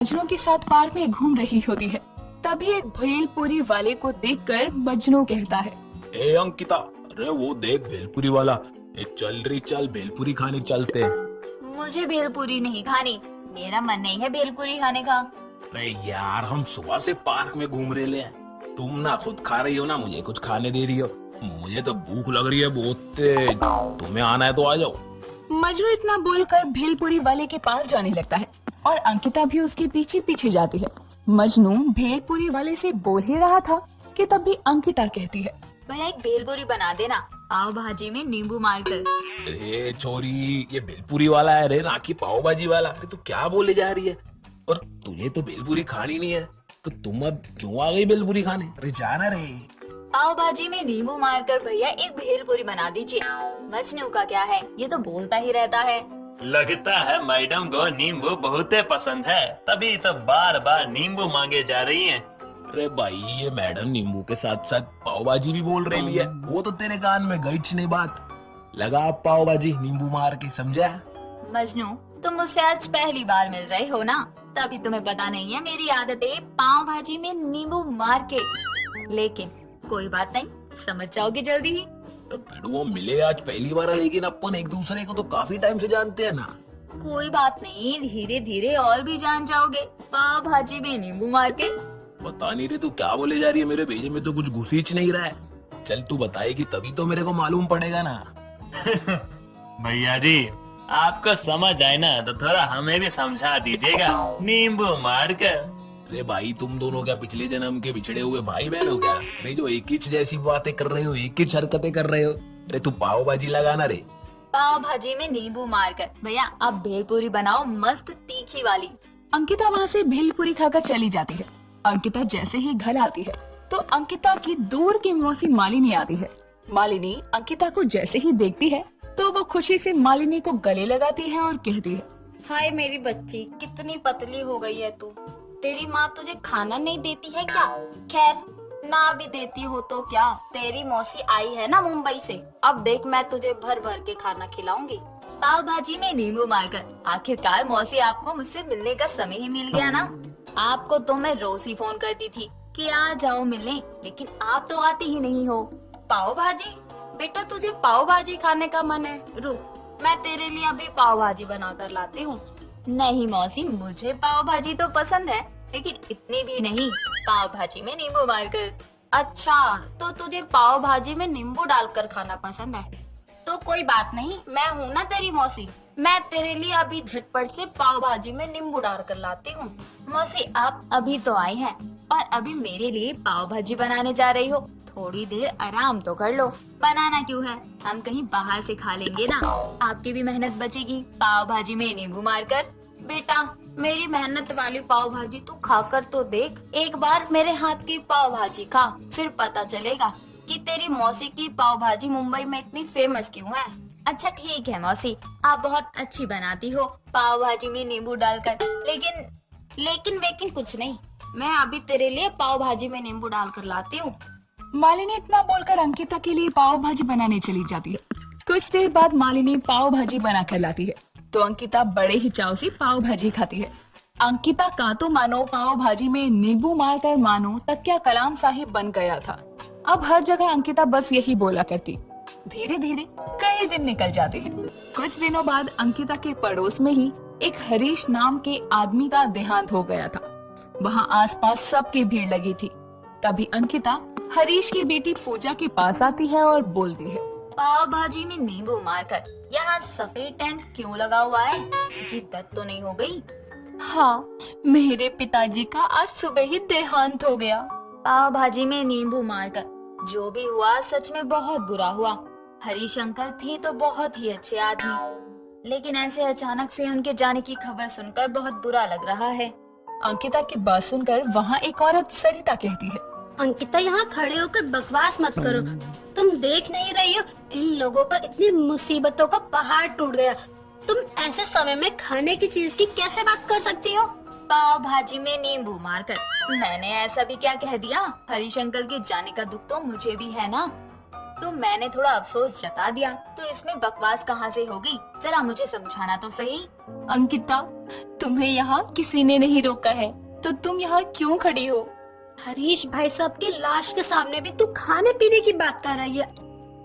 मजनू के साथ पार्क में घूम रही होती है। तभी एक भेलपुरी वाले को देखकर मजनू कहता है, ए अंकिता, अरे वो देख भेलपुरी वाला। ए चल रही, चल भेलपुरी खाने चलते। मुझे भेलपुरी नहीं खानी, मेरा मन नहीं है भेलपुरी खाने का। अरे यार, हम सुबह से पार्क में घूम रहे हैं, तुम ना खुद खा रही हो ना मुझे कुछ खाने दे रही हो। मुझे तो भूख लग रही है बहुत तेज, तुम्हें आना है तो आ जाओ। मजनू इतना बोलकर भेलपुरी वाले के पास जाने लगता है और अंकिता भी उसके पीछे पीछे जाती है। मजनू भेलपुरी वाले से बोल ही रहा था कि तभी अंकिता कहती है, भैया एक भेलपुरी बना देना, पाव भाजी में नींबू मारकर। अरे छोरी, ये भेलपुरी वाला है रे, ना कि पाव भाजी वाला। अरे तू क्या बोले जा रही है? और तुझे तो भेलपुरी खानी नहीं है, तो तुम अब क्यों आ गई भेलपुरी खाने? अरे जाना रे। पाव भाजी में नींबू मारकर भैया एक भेलपुरी बना दीजिए। मजनू का क्या है, ये तो बोलता ही रहता है। लगता है मैडम को नींबू बहुत पसंद है, तभी तो बार बार नींबू मांगे जा रही हैं। अरे भाई, ये मैडम नींबू के साथ साथ पाव भाजी भी बोल रही है, वो तो तेरे कान में गई नहीं बात। लगा आप पाव भाजी नींबू मार के, समझा? मजनू, तुम मुझसे आज पहली बार मिल रहे हो ना, तभी तुम्हें पता नहीं है मेरी आदत है पाव भाजी में नींबू मार के। लेकिन कोई बात नहीं, समझ जाओगे जल्दी ही। वो मिले आज पहली बार, लेकिन अपन एक दूसरे को तो काफी टाइम से जानते हैं ना। कोई बात नहीं, धीरे धीरे और भी जान जाओगे पाव भाजी में नींबू मार के। पता नहीं रे तू क्या बोले जा रही है, मेरे भेजे में तो कुछ घुसीच नहीं रहा है। चल तू बताएगी तभी तो मेरे को मालूम पड़ेगा ना। भैया जी, आपको समझ आए ना तो थोड़ा हमें भी समझा दीजिएगा, नींबू मार कर। अरे भाई, तुम दोनों क्या पिछले जन्म के बिछड़े हुए भाई बहन हो क्या? अरे जो एक ही जैसी बातें कर रहे हो, एक ही हरकतें कर रहे हो। अरे तू पाव भाजी लगाना रे। पाव भाजी में नींबू मारकर। भैया आप भेलपुरी बनाओ मस्त तीखी वाली। अंकिता वहाँ से भेलपुरी खाकर चली जाती है। अंकिता जैसे ही घर आती है तो अंकिता की दूर की मौसी मालिनी आती है। मालिनी अंकिता को जैसे ही देखती है तो वो खुशी से मालिनी को गले लगाती है और कहती है, हाय मेरी बच्ची, कितनी पतली हो गई है तू। तेरी माँ तुझे खाना नहीं देती है क्या? खैर, ना भी देती हो तो क्या, तेरी मौसी आई है ना मुंबई से, अब देख मैं तुझे भर भर के खाना खिलाऊंगी। पाव भाजी में नींबू मारकर। आखिरकार मौसी, आपको मुझसे मिलने का समय ही मिल गया ना। आपको तो मैं रोज ही फोन करती थी कि आ जाओ मिलने, लेकिन आप तो आती ही नहीं हो। पाव भाजी? बेटा तुझे पाव भाजी खाने का मन है, रुक मैं तेरे लिए अभी पाव भाजी बना कर लाती हूँ। नहीं मौसी, मुझे पाव भाजी तो पसंद है, लेकिन इतनी भी नहीं, पाव भाजी में नींबू मारकर। अच्छा, तो तुझे पाव भाजी में नींबू डालकर खाना पसंद है, तो कोई बात नहीं, मैं हूँ ना तेरी मौसी, मैं तेरे लिए अभी झटपट से पाव भाजी में नींबू डाल कर लाती हूँ। मौसी आप अभी तो आई हैं और अभी मेरे लिए पाव भाजी बनाने जा रही हो, थोड़ी देर आराम तो कर लो। बनाना क्यों है, हम कहीं बाहर से खा लेंगे ना, आपकी भी मेहनत बचेगी पाव भाजी में नींबू मारकर। बेटा मेरी मेहनत वाली पाव भाजी तू खाकर तो देख, एक बार मेरे हाथ की पाव भाजी खा, फिर पता चलेगा कि तेरी मौसी की पाव भाजी मुंबई में इतनी फेमस क्यों है। अच्छा ठीक है मौसी, आप बहुत अच्छी बनाती हो पाव भाजी में नींबू डालकर, लेकिन वेकिन कुछ नहीं, मैं अभी तेरे लिए पाव भाजी में नींबू डालकर लाती हूँ। मालिनी इतना बोलकर अंकिता के लिए पाव भाजी बनाने चली जाती है। कुछ देर बाद मालिनी पाव भाजी बना कर लाती है तो अंकिता बड़े ही चाव से पाव भाजी खाती है। अंकिता का तो मानो पाव भाजी में नींबू मारकर मानो तकिया कलाम साहिब बन गया था। अब हर जगह अंकिता बस यही बोला करती। धीरे धीरे कई दिन निकल जाते हैं। कुछ दिनों बाद अंकिता के पड़ोस में ही एक हरीश नाम के आदमी का देहांत हो गया था। वहाँ आसपास सबकी भीड़ लगी थी। तभी अंकिता हरीश की बेटी पूजा के पास आती है और बोलती है, पाव भाजी में नींबू मारकर। यहाँ सफेद टेंट क्यों लगा हुआ है, किसी दर्द तो नहीं हो गई? हाँ, मेरे पिताजी का आज सुबह ही देहांत हो गया। पाव भाजी में नींबू मारकर। जो भी हुआ सच में बहुत बुरा हुआ। हरीश अंकल थे तो बहुत ही अच्छे आदमी, लेकिन ऐसे अचानक से उनके जाने की खबर सुनकर बहुत बुरा लग रहा है। अंकिता की बात सुनकर वहाँ एक औरत सरिता कहती है, अंकिता यहाँ खड़े होकर बकवास मत करो, तुम देख नहीं रही हो इन लोगों पर इतनी मुसीबतों का पहाड़ टूट गया, तुम ऐसे समय में खाने की चीज की कैसे बात कर सकती हो? पाव भाजी में नींबू मारकर। मैंने ऐसा भी क्या कह दिया? हरीश अंकल के जाने का दुख तो मुझे भी है ना। तो मैंने थोड़ा अफसोस जता दिया, तो इसमें बकवास कहाँ से होगी? जरा मुझे समझाना तो सही। अंकिता, तुम्हें यहाँ किसी ने नहीं रोका है, तो तुम यहाँ क्यों खड़ी हो? हरीश भाई साहब की लाश के सामने भी तू खाने पीने की बात कर रही है।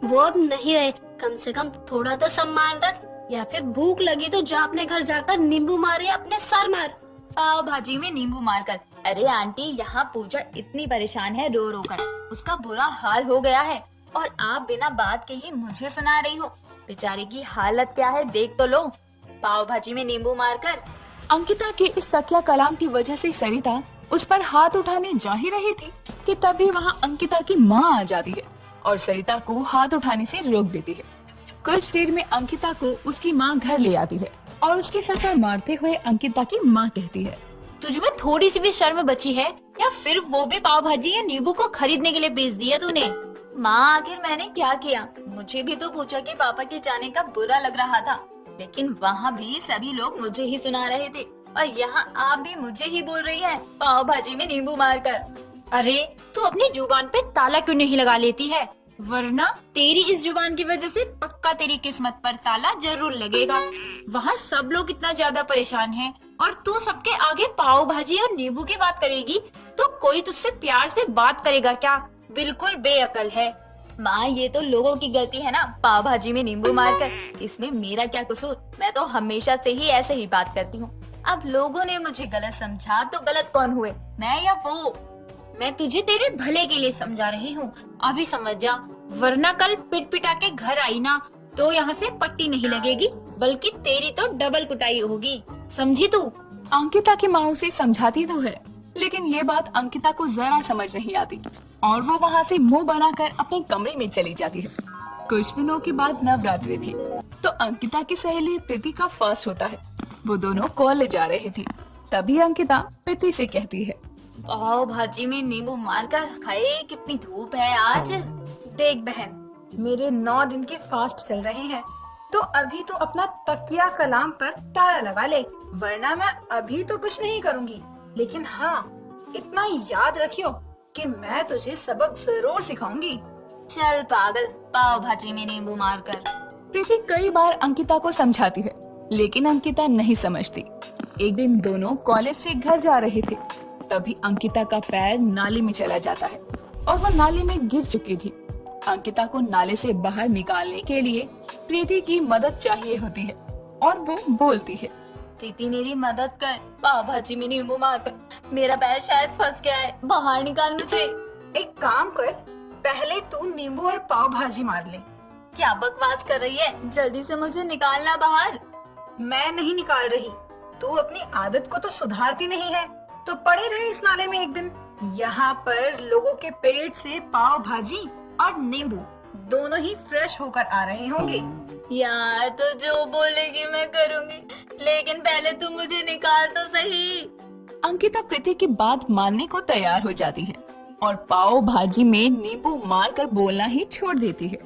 वो अब नहीं रहे, कम से कम थोड़ा तो सम्मान रख, या फिर भूख लगी तो जा अपने घर जाकर नींबू मारे अपने सर मार। पाव भाजी में नींबू मारकर। अरे आंटी, यहाँ पूजा इतनी परेशान है रो रो कर, उसका बुरा हाल हो गया है और आप बिना बात के ही मुझे सुना रही हो। बेचारे की हालत क्या है देख तो लो, पाव भाजी में नींबू मारकर। अंकिता के इस तकिया कलाम की वजह से सरिता उस पर हाथ उठाने जा ही रही थी कि तभी वहाँ अंकिता की माँ आ जाती है और सरिता को हाथ उठाने से रोक देती है। कुछ देर में अंकिता को उसकी माँ घर ले आती है और उसके सर पर मारते हुए अंकिता की माँ कहती है, तुझमें थोड़ी सी भी शर्म बची है या फिर वो भी पाव भाजी या नींबू को खरीदने के लिए बेच दिया तूने? माँ, आखिर मैंने क्या किया? मुझे भी तो पूछा कि पापा के जाने का बुरा लग रहा था, लेकिन वहाँ भी सभी लोग मुझे ही सुना रहे थे और यहाँ आप भी मुझे ही बोल रही है पाव भाजी में नींबू मारकर। अरे तू अपनी जुबान पे ताला क्यों नहीं लगा लेती है? वरना तेरी इस जुबान की वजह से पक्का तेरी किस्मत पर ताला जरूर लगेगा। वहाँ सब लोग इतना ज्यादा परेशान हैं और तू सबके आगे पाव भाजी और नींबू की बात करेगी तो कोई तुझसे प्यार से बात करेगा क्या? बिल्कुल बेअकल है। माँ, ये तो लोगों की गलती है ना, पाव भाजी में नींबू मारकर। इसमें मेरा क्या कसूर? मैं तो हमेशा से ही ऐसे ही बात करती हूँ। अब लोगों ने मुझे गलत समझा तो गलत कौन हुए, मैं या वो? मैं तुझे तेरे भले के लिए समझा रही हूँ, अभी समझ जा, वरना कल पिट पिटा के घर आई ना तो यहाँ से पट्टी नहीं लगेगी, बल्कि तेरी तो डबल कुटाई होगी, समझी तू? अंकिता की माँ उसे समझाती तो है, लेकिन ये बात अंकिता को जरा समझ नहीं आती और वो वहाँ से मुंह बनाकर अपने कमरे में चली जाती है। कुछ दिनों के बाद नवरात्रि थी, तो अंकिता की सहेली प्रीति का फर्स्ट होता है। वो दोनों कॉलेज जा रही थी, तभी अंकिता प्रीति से कहती है, पाव भाजी में नींबू मारकर। हाय, कितनी धूप है आज। देख बहन, मेरे 9 दिन के फास्ट चल रहे हैं, तो अभी तो अपना तकिया कलाम पर ताला लगा ले, वरना मैं अभी तो कुछ नहीं करूँगी। लेकिन हाँ, इतना याद रखियो कि मैं तुझे सबक जरूर सिखाऊंगी। चल पागल, पाव भाजी में नींबू मारकर। प्रीति कई बार अंकिता को समझाती है, लेकिन अंकिता नहीं समझती। एक दिन दोनों कॉलेज से घर जा रहे थे, तभी अंकिता का पैर नाले में चला जाता है और वो नाले में गिर चुकी थी। अंकिता को नाले से बाहर निकालने के लिए प्रीति की मदद चाहिए होती है और वो बोलती है, प्रीति मेरी मदद कर, पाव भाजी में नींबू मारकर मेरा पैर शायद फंस गया है, बाहर निकाल मुझे। एक काम कर, पहले तू नींबू और पाव भाजी मार ले। क्या बकवास कर रही है? जल्दी से मुझे निकालना बाहर। मैं नहीं निकाल रही, तू अपनी आदत को तो सुधारती नहीं है, तो पड़े रहे इस नाले में एक दिन। यहाँ पर लोगों के पेट से पाव भाजी और नींबू दोनों ही फ्रेश होकर आ रहे होंगे। यार, तो जो बोलेगी मैं करूँगी, लेकिन पहले तू मुझे निकाल तो सही। अंकिता प्रीति की बात मानने को तैयार हो जाती है और पाव भाजी में नींबू मारकर बोलना ही छोड़ देती है।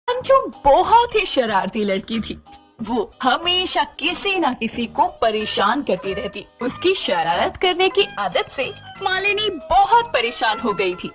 अंजू बहुत ही शरारती लड़की थी। वो हमेशा किसी न किसी को परेशान करती रहती। उसकी शरारत करने की आदत से मालिनी बहुत परेशान हो गई थी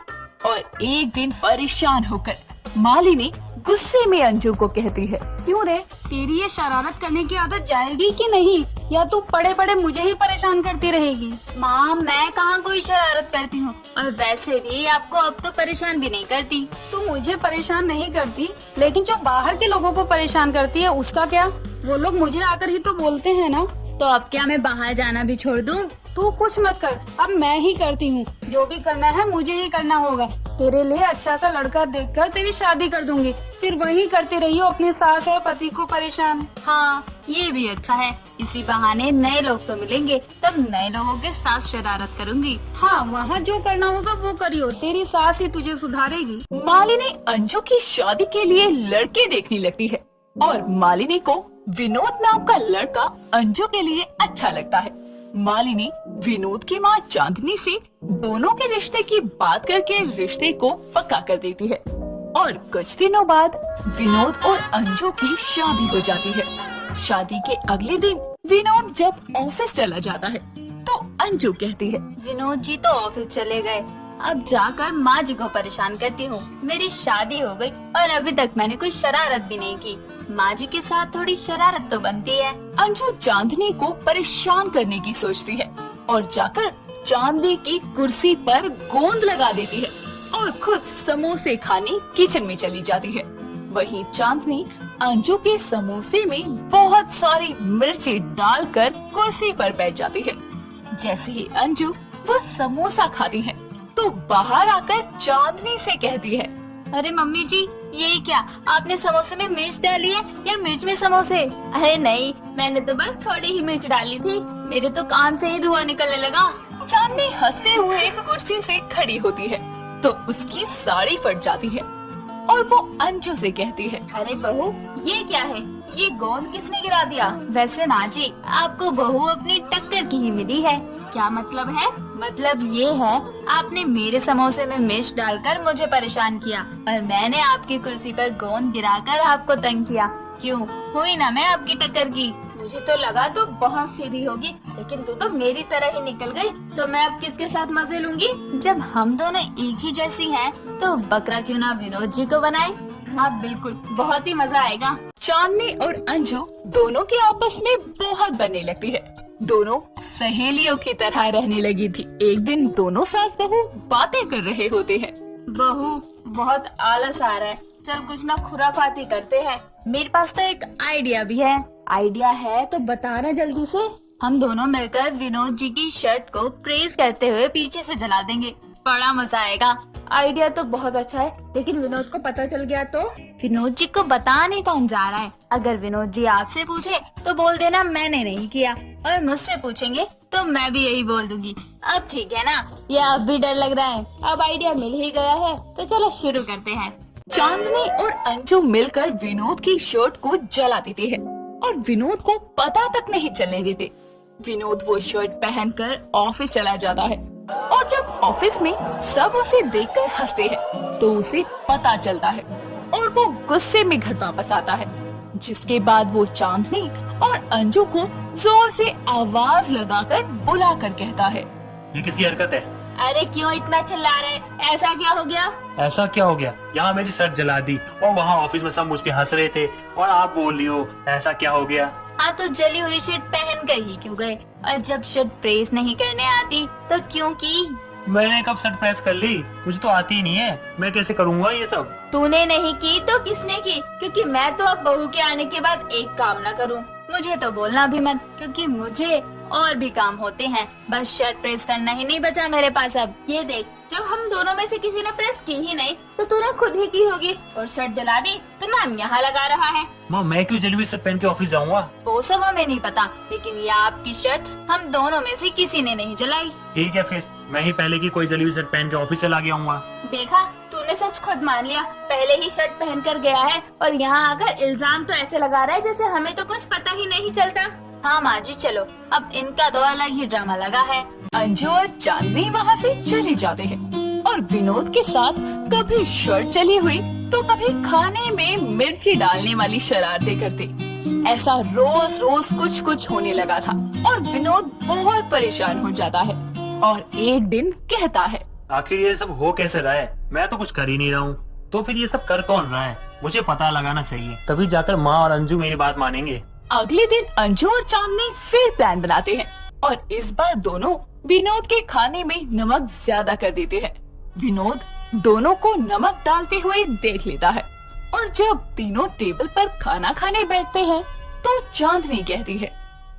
और एक दिन परेशान होकर मालिनी गुस्से में अंजू को कहती है, क्यों रे, तेरी ये शरारत करने की आदत जाएगी कि नहीं, या तू पड़े पड़े मुझे ही परेशान करती रहेगी? माँ, मैं कहाँ कोई शरारत करती हूँ, और वैसे भी आपको अब तो परेशान भी नहीं करती। तू मुझे परेशान नहीं करती, लेकिन जो बाहर के लोगों को परेशान करती है उसका क्या? वो लोग मुझे आकर ही तो बोलते हैं ना। तो अब क्या मैं बाहर जाना भी छोड़ दूँ? तू कुछ मत कर, अब मैं ही करती हूँ। जो भी करना है मुझे ही करना होगा। तेरे लिए अच्छा सा लड़का देखकर तेरी शादी कर दूंगी, फिर वही करती रहियो अपने सास और पति को परेशान। हाँ, ये भी अच्छा है, इसी बहाने नए लोग तो मिलेंगे, तब नए लोगों के साथ शरारत करूंगी। हाँ, वहाँ जो करना होगा वो करियो, तेरी सास ही तुझे सुधारेगी। मालिनी अंजू की शादी के लिए लड़के देखने लगती है और मालिनी को विनोद नाम का लड़का अंजू के लिए अच्छा लगता है। मालिनी विनोद की माँ चांदनी से दोनों के रिश्ते की बात करके रिश्ते को पक्का कर देती है और कुछ दिनों बाद विनोद और अंजू की शादी हो जाती है। शादी के अगले दिन विनोद जब ऑफिस चला जाता है तो अंजू कहती है, विनोद जी तो ऑफिस चले गए, अब जाकर माँ जी को परेशान करती हूँ। मेरी शादी हो गई और अभी तक मैंने कोई शरारत भी नहीं की। माँ जी के साथ थोड़ी शरारत तो बनती है। अंजू चांदनी को परेशान करने की सोचती है और जाकर चांदनी की कुर्सी पर गोंद लगा देती है और खुद समोसे खाने किचन में चली जाती है। वहीं चांदनी अंजू के समोसे में बहुत सारी मिर्ची डालकर कुर्सी पर बैठ जाती है। जैसे ही अंजू वो समोसा खाती है तो बाहर आकर चांदनी से कहती है, अरे मम्मी जी, ये क्या आपने समोसे में मिर्च डाली है या मिर्च में समोसे? अरे नहीं, मैंने तो बस थोड़ी ही मिर्च डाली थी। मेरे तो कान से ही धुआं निकलने लगा। चांदनी हंसते हुए कुर्सी से खड़ी होती है तो उसकी साड़ी फट जाती है और वो अंजू से कहती है, अरे बहू, ये क्या है? ये गोंद किसने गिरा दिया? वैसे माँ जी, आपको बहू अपनी टक्कर की ही मिली है। क्या मतलब है? मतलब ये है, आपने मेरे समोसे में मिर्च डालकर मुझे परेशान किया और मैंने आपकी कुर्सी पर गोंद गिराकर आपको तंग किया। क्यों, हुई ना मैं आपकी टक्कर की? मुझे तो लगा तू बहुत सीधी होगी, लेकिन तू तो मेरी तरह ही निकल गई। तो मैं अब किसके साथ मजे लूंगी? जब हम दोनों एक ही जैसी हैं, तो बकरा क्यों ना विनोद जी को बनाए? हाँ बिल्कुल, बहुत ही मजा आएगा। चांदनी और अंजू दोनों के आपस में बहुत बनने लगती है। दोनों सहेलियों की तरह रहने लगी थी। एक दिन दोनों सास बहू बातें कर रहे होते हैं। बहू, बहुत आलस आ रहा है, चल कुछ ना खुराफाती करते हैं। मेरे पास तो एक आइडिया भी है। आइडिया है तो बताना जल्दी से। हम दोनों मिलकर विनोद जी की शर्ट को प्रेस करते हुए पीछे से जला देंगे, बड़ा मजा आएगा। आइडिया तो बहुत अच्छा है, लेकिन विनोद को पता चल गया तो? विनोद जी को बताने कौन जा रहा है? अगर विनोद जी आपसे पूछे तो बोल देना मैंने नहीं किया, और मुझसे पूछेंगे तो मैं भी यही बोल दूंगी। अब ठीक है ना? ये अब भी डर लग रहा है। अब आइडिया मिल ही गया है तो चलो शुरू करते हैं। चांदनी और अंजू मिलकर विनोद की शर्ट को जला देते हैं और विनोद को पता तक नहीं चलने देते। विनोद वो शर्ट पहनकर ऑफिस चला जाता है और जब ऑफिस में सब उसे देखकर हंसते हैं तो उसे पता चलता है और वो गुस्से में घर वापस आता है। जिसके बाद वो चांदनी और अंजू को जोर से आवाज लगाकर बुलाकर कहता है, ये किसकी हरकत है? अरे क्यों इतना चिल्ला रहे? ऐसा क्या हो गया? ऐसा क्या हो गया? यहाँ मेरी शर्ट जला दी और वहाँ ऑफिस में सब मुझ पे हंस रहे थे और आप बोल रही हो ऐसा क्या हो गया? आप तो जली हुई शर्ट पहन कर ही क्यों गए? और जब शर्ट प्रेस नहीं करने आती तो क्यों की? मैंने कब शर्ट प्रेस कर ली? मुझे तो आती ही नहीं है, मैं कैसे करूँगा ये सब? तूने नहीं की तो किसने की? क्योंकि मैं तो अब बहू के आने के बाद एक काम ना करूं। मुझे तो बोलना भी मत, क्योंकि मुझे और भी काम होते हैं। बस शर्ट प्रेस करना ही नहीं बचा मेरे पास अब। ये देख, जब हम दोनों में से किसी ने प्रेस की ही नहीं तो तूने खुद ही की होगी और शर्ट जला दी तो नाम यहाँ लगा रहा है। माँ, मैं क्यों जली हुई शर्ट पहन के ऑफिस जाऊँगा? वो सब हमें नहीं पता, लेकिन ये आपकी शर्ट हम दोनों में से किसी ने नहीं जलाई। ठीक है, फिर मैं ही पहले की कोई जली हुई शर्ट पहन के ऑफिस चला गया हूँ। देखा, तूने सच खुद मान लिया। पहले ही शर्ट पहन कर गया है और यहाँ आकर इल्जाम तो ऐसे लगा रहा है जैसे हमें तो कुछ पता ही नहीं चलता। हाँ माँ जी, चलो, अब इनका तो अलग ही ड्रामा लगा है। अंजू और चांदनी वहाँ से चले जाते हैं और विनोद के साथ कभी शर्ट जली हुई तो कभी खाने में मिर्ची डालने वाली शरारतें करते। ऐसा रोज रोज कुछ कुछ होने लगा था और विनोद बहुत परेशान हो जाता है और एक दिन कहता है, आखिर ये सब हो कैसे रहा है? मैं तो कुछ कर ही नहीं रहा हूँ, तो फिर ये सब कर कौन रहा है? मुझे पता लगाना चाहिए, तभी जाकर माँ और अंजू मेरी बात मानेंगे। अगले दिन अंजू और चांदनी फिर प्लान बनाते हैं और इस बार दोनों विनोद के खाने में नमक ज्यादा कर देते हैं। विनोद दोनों को नमक डालते हुए देख लेता है और जब तीनों टेबल पर खाना खाने बैठते हैं तो चांदनी कहती है,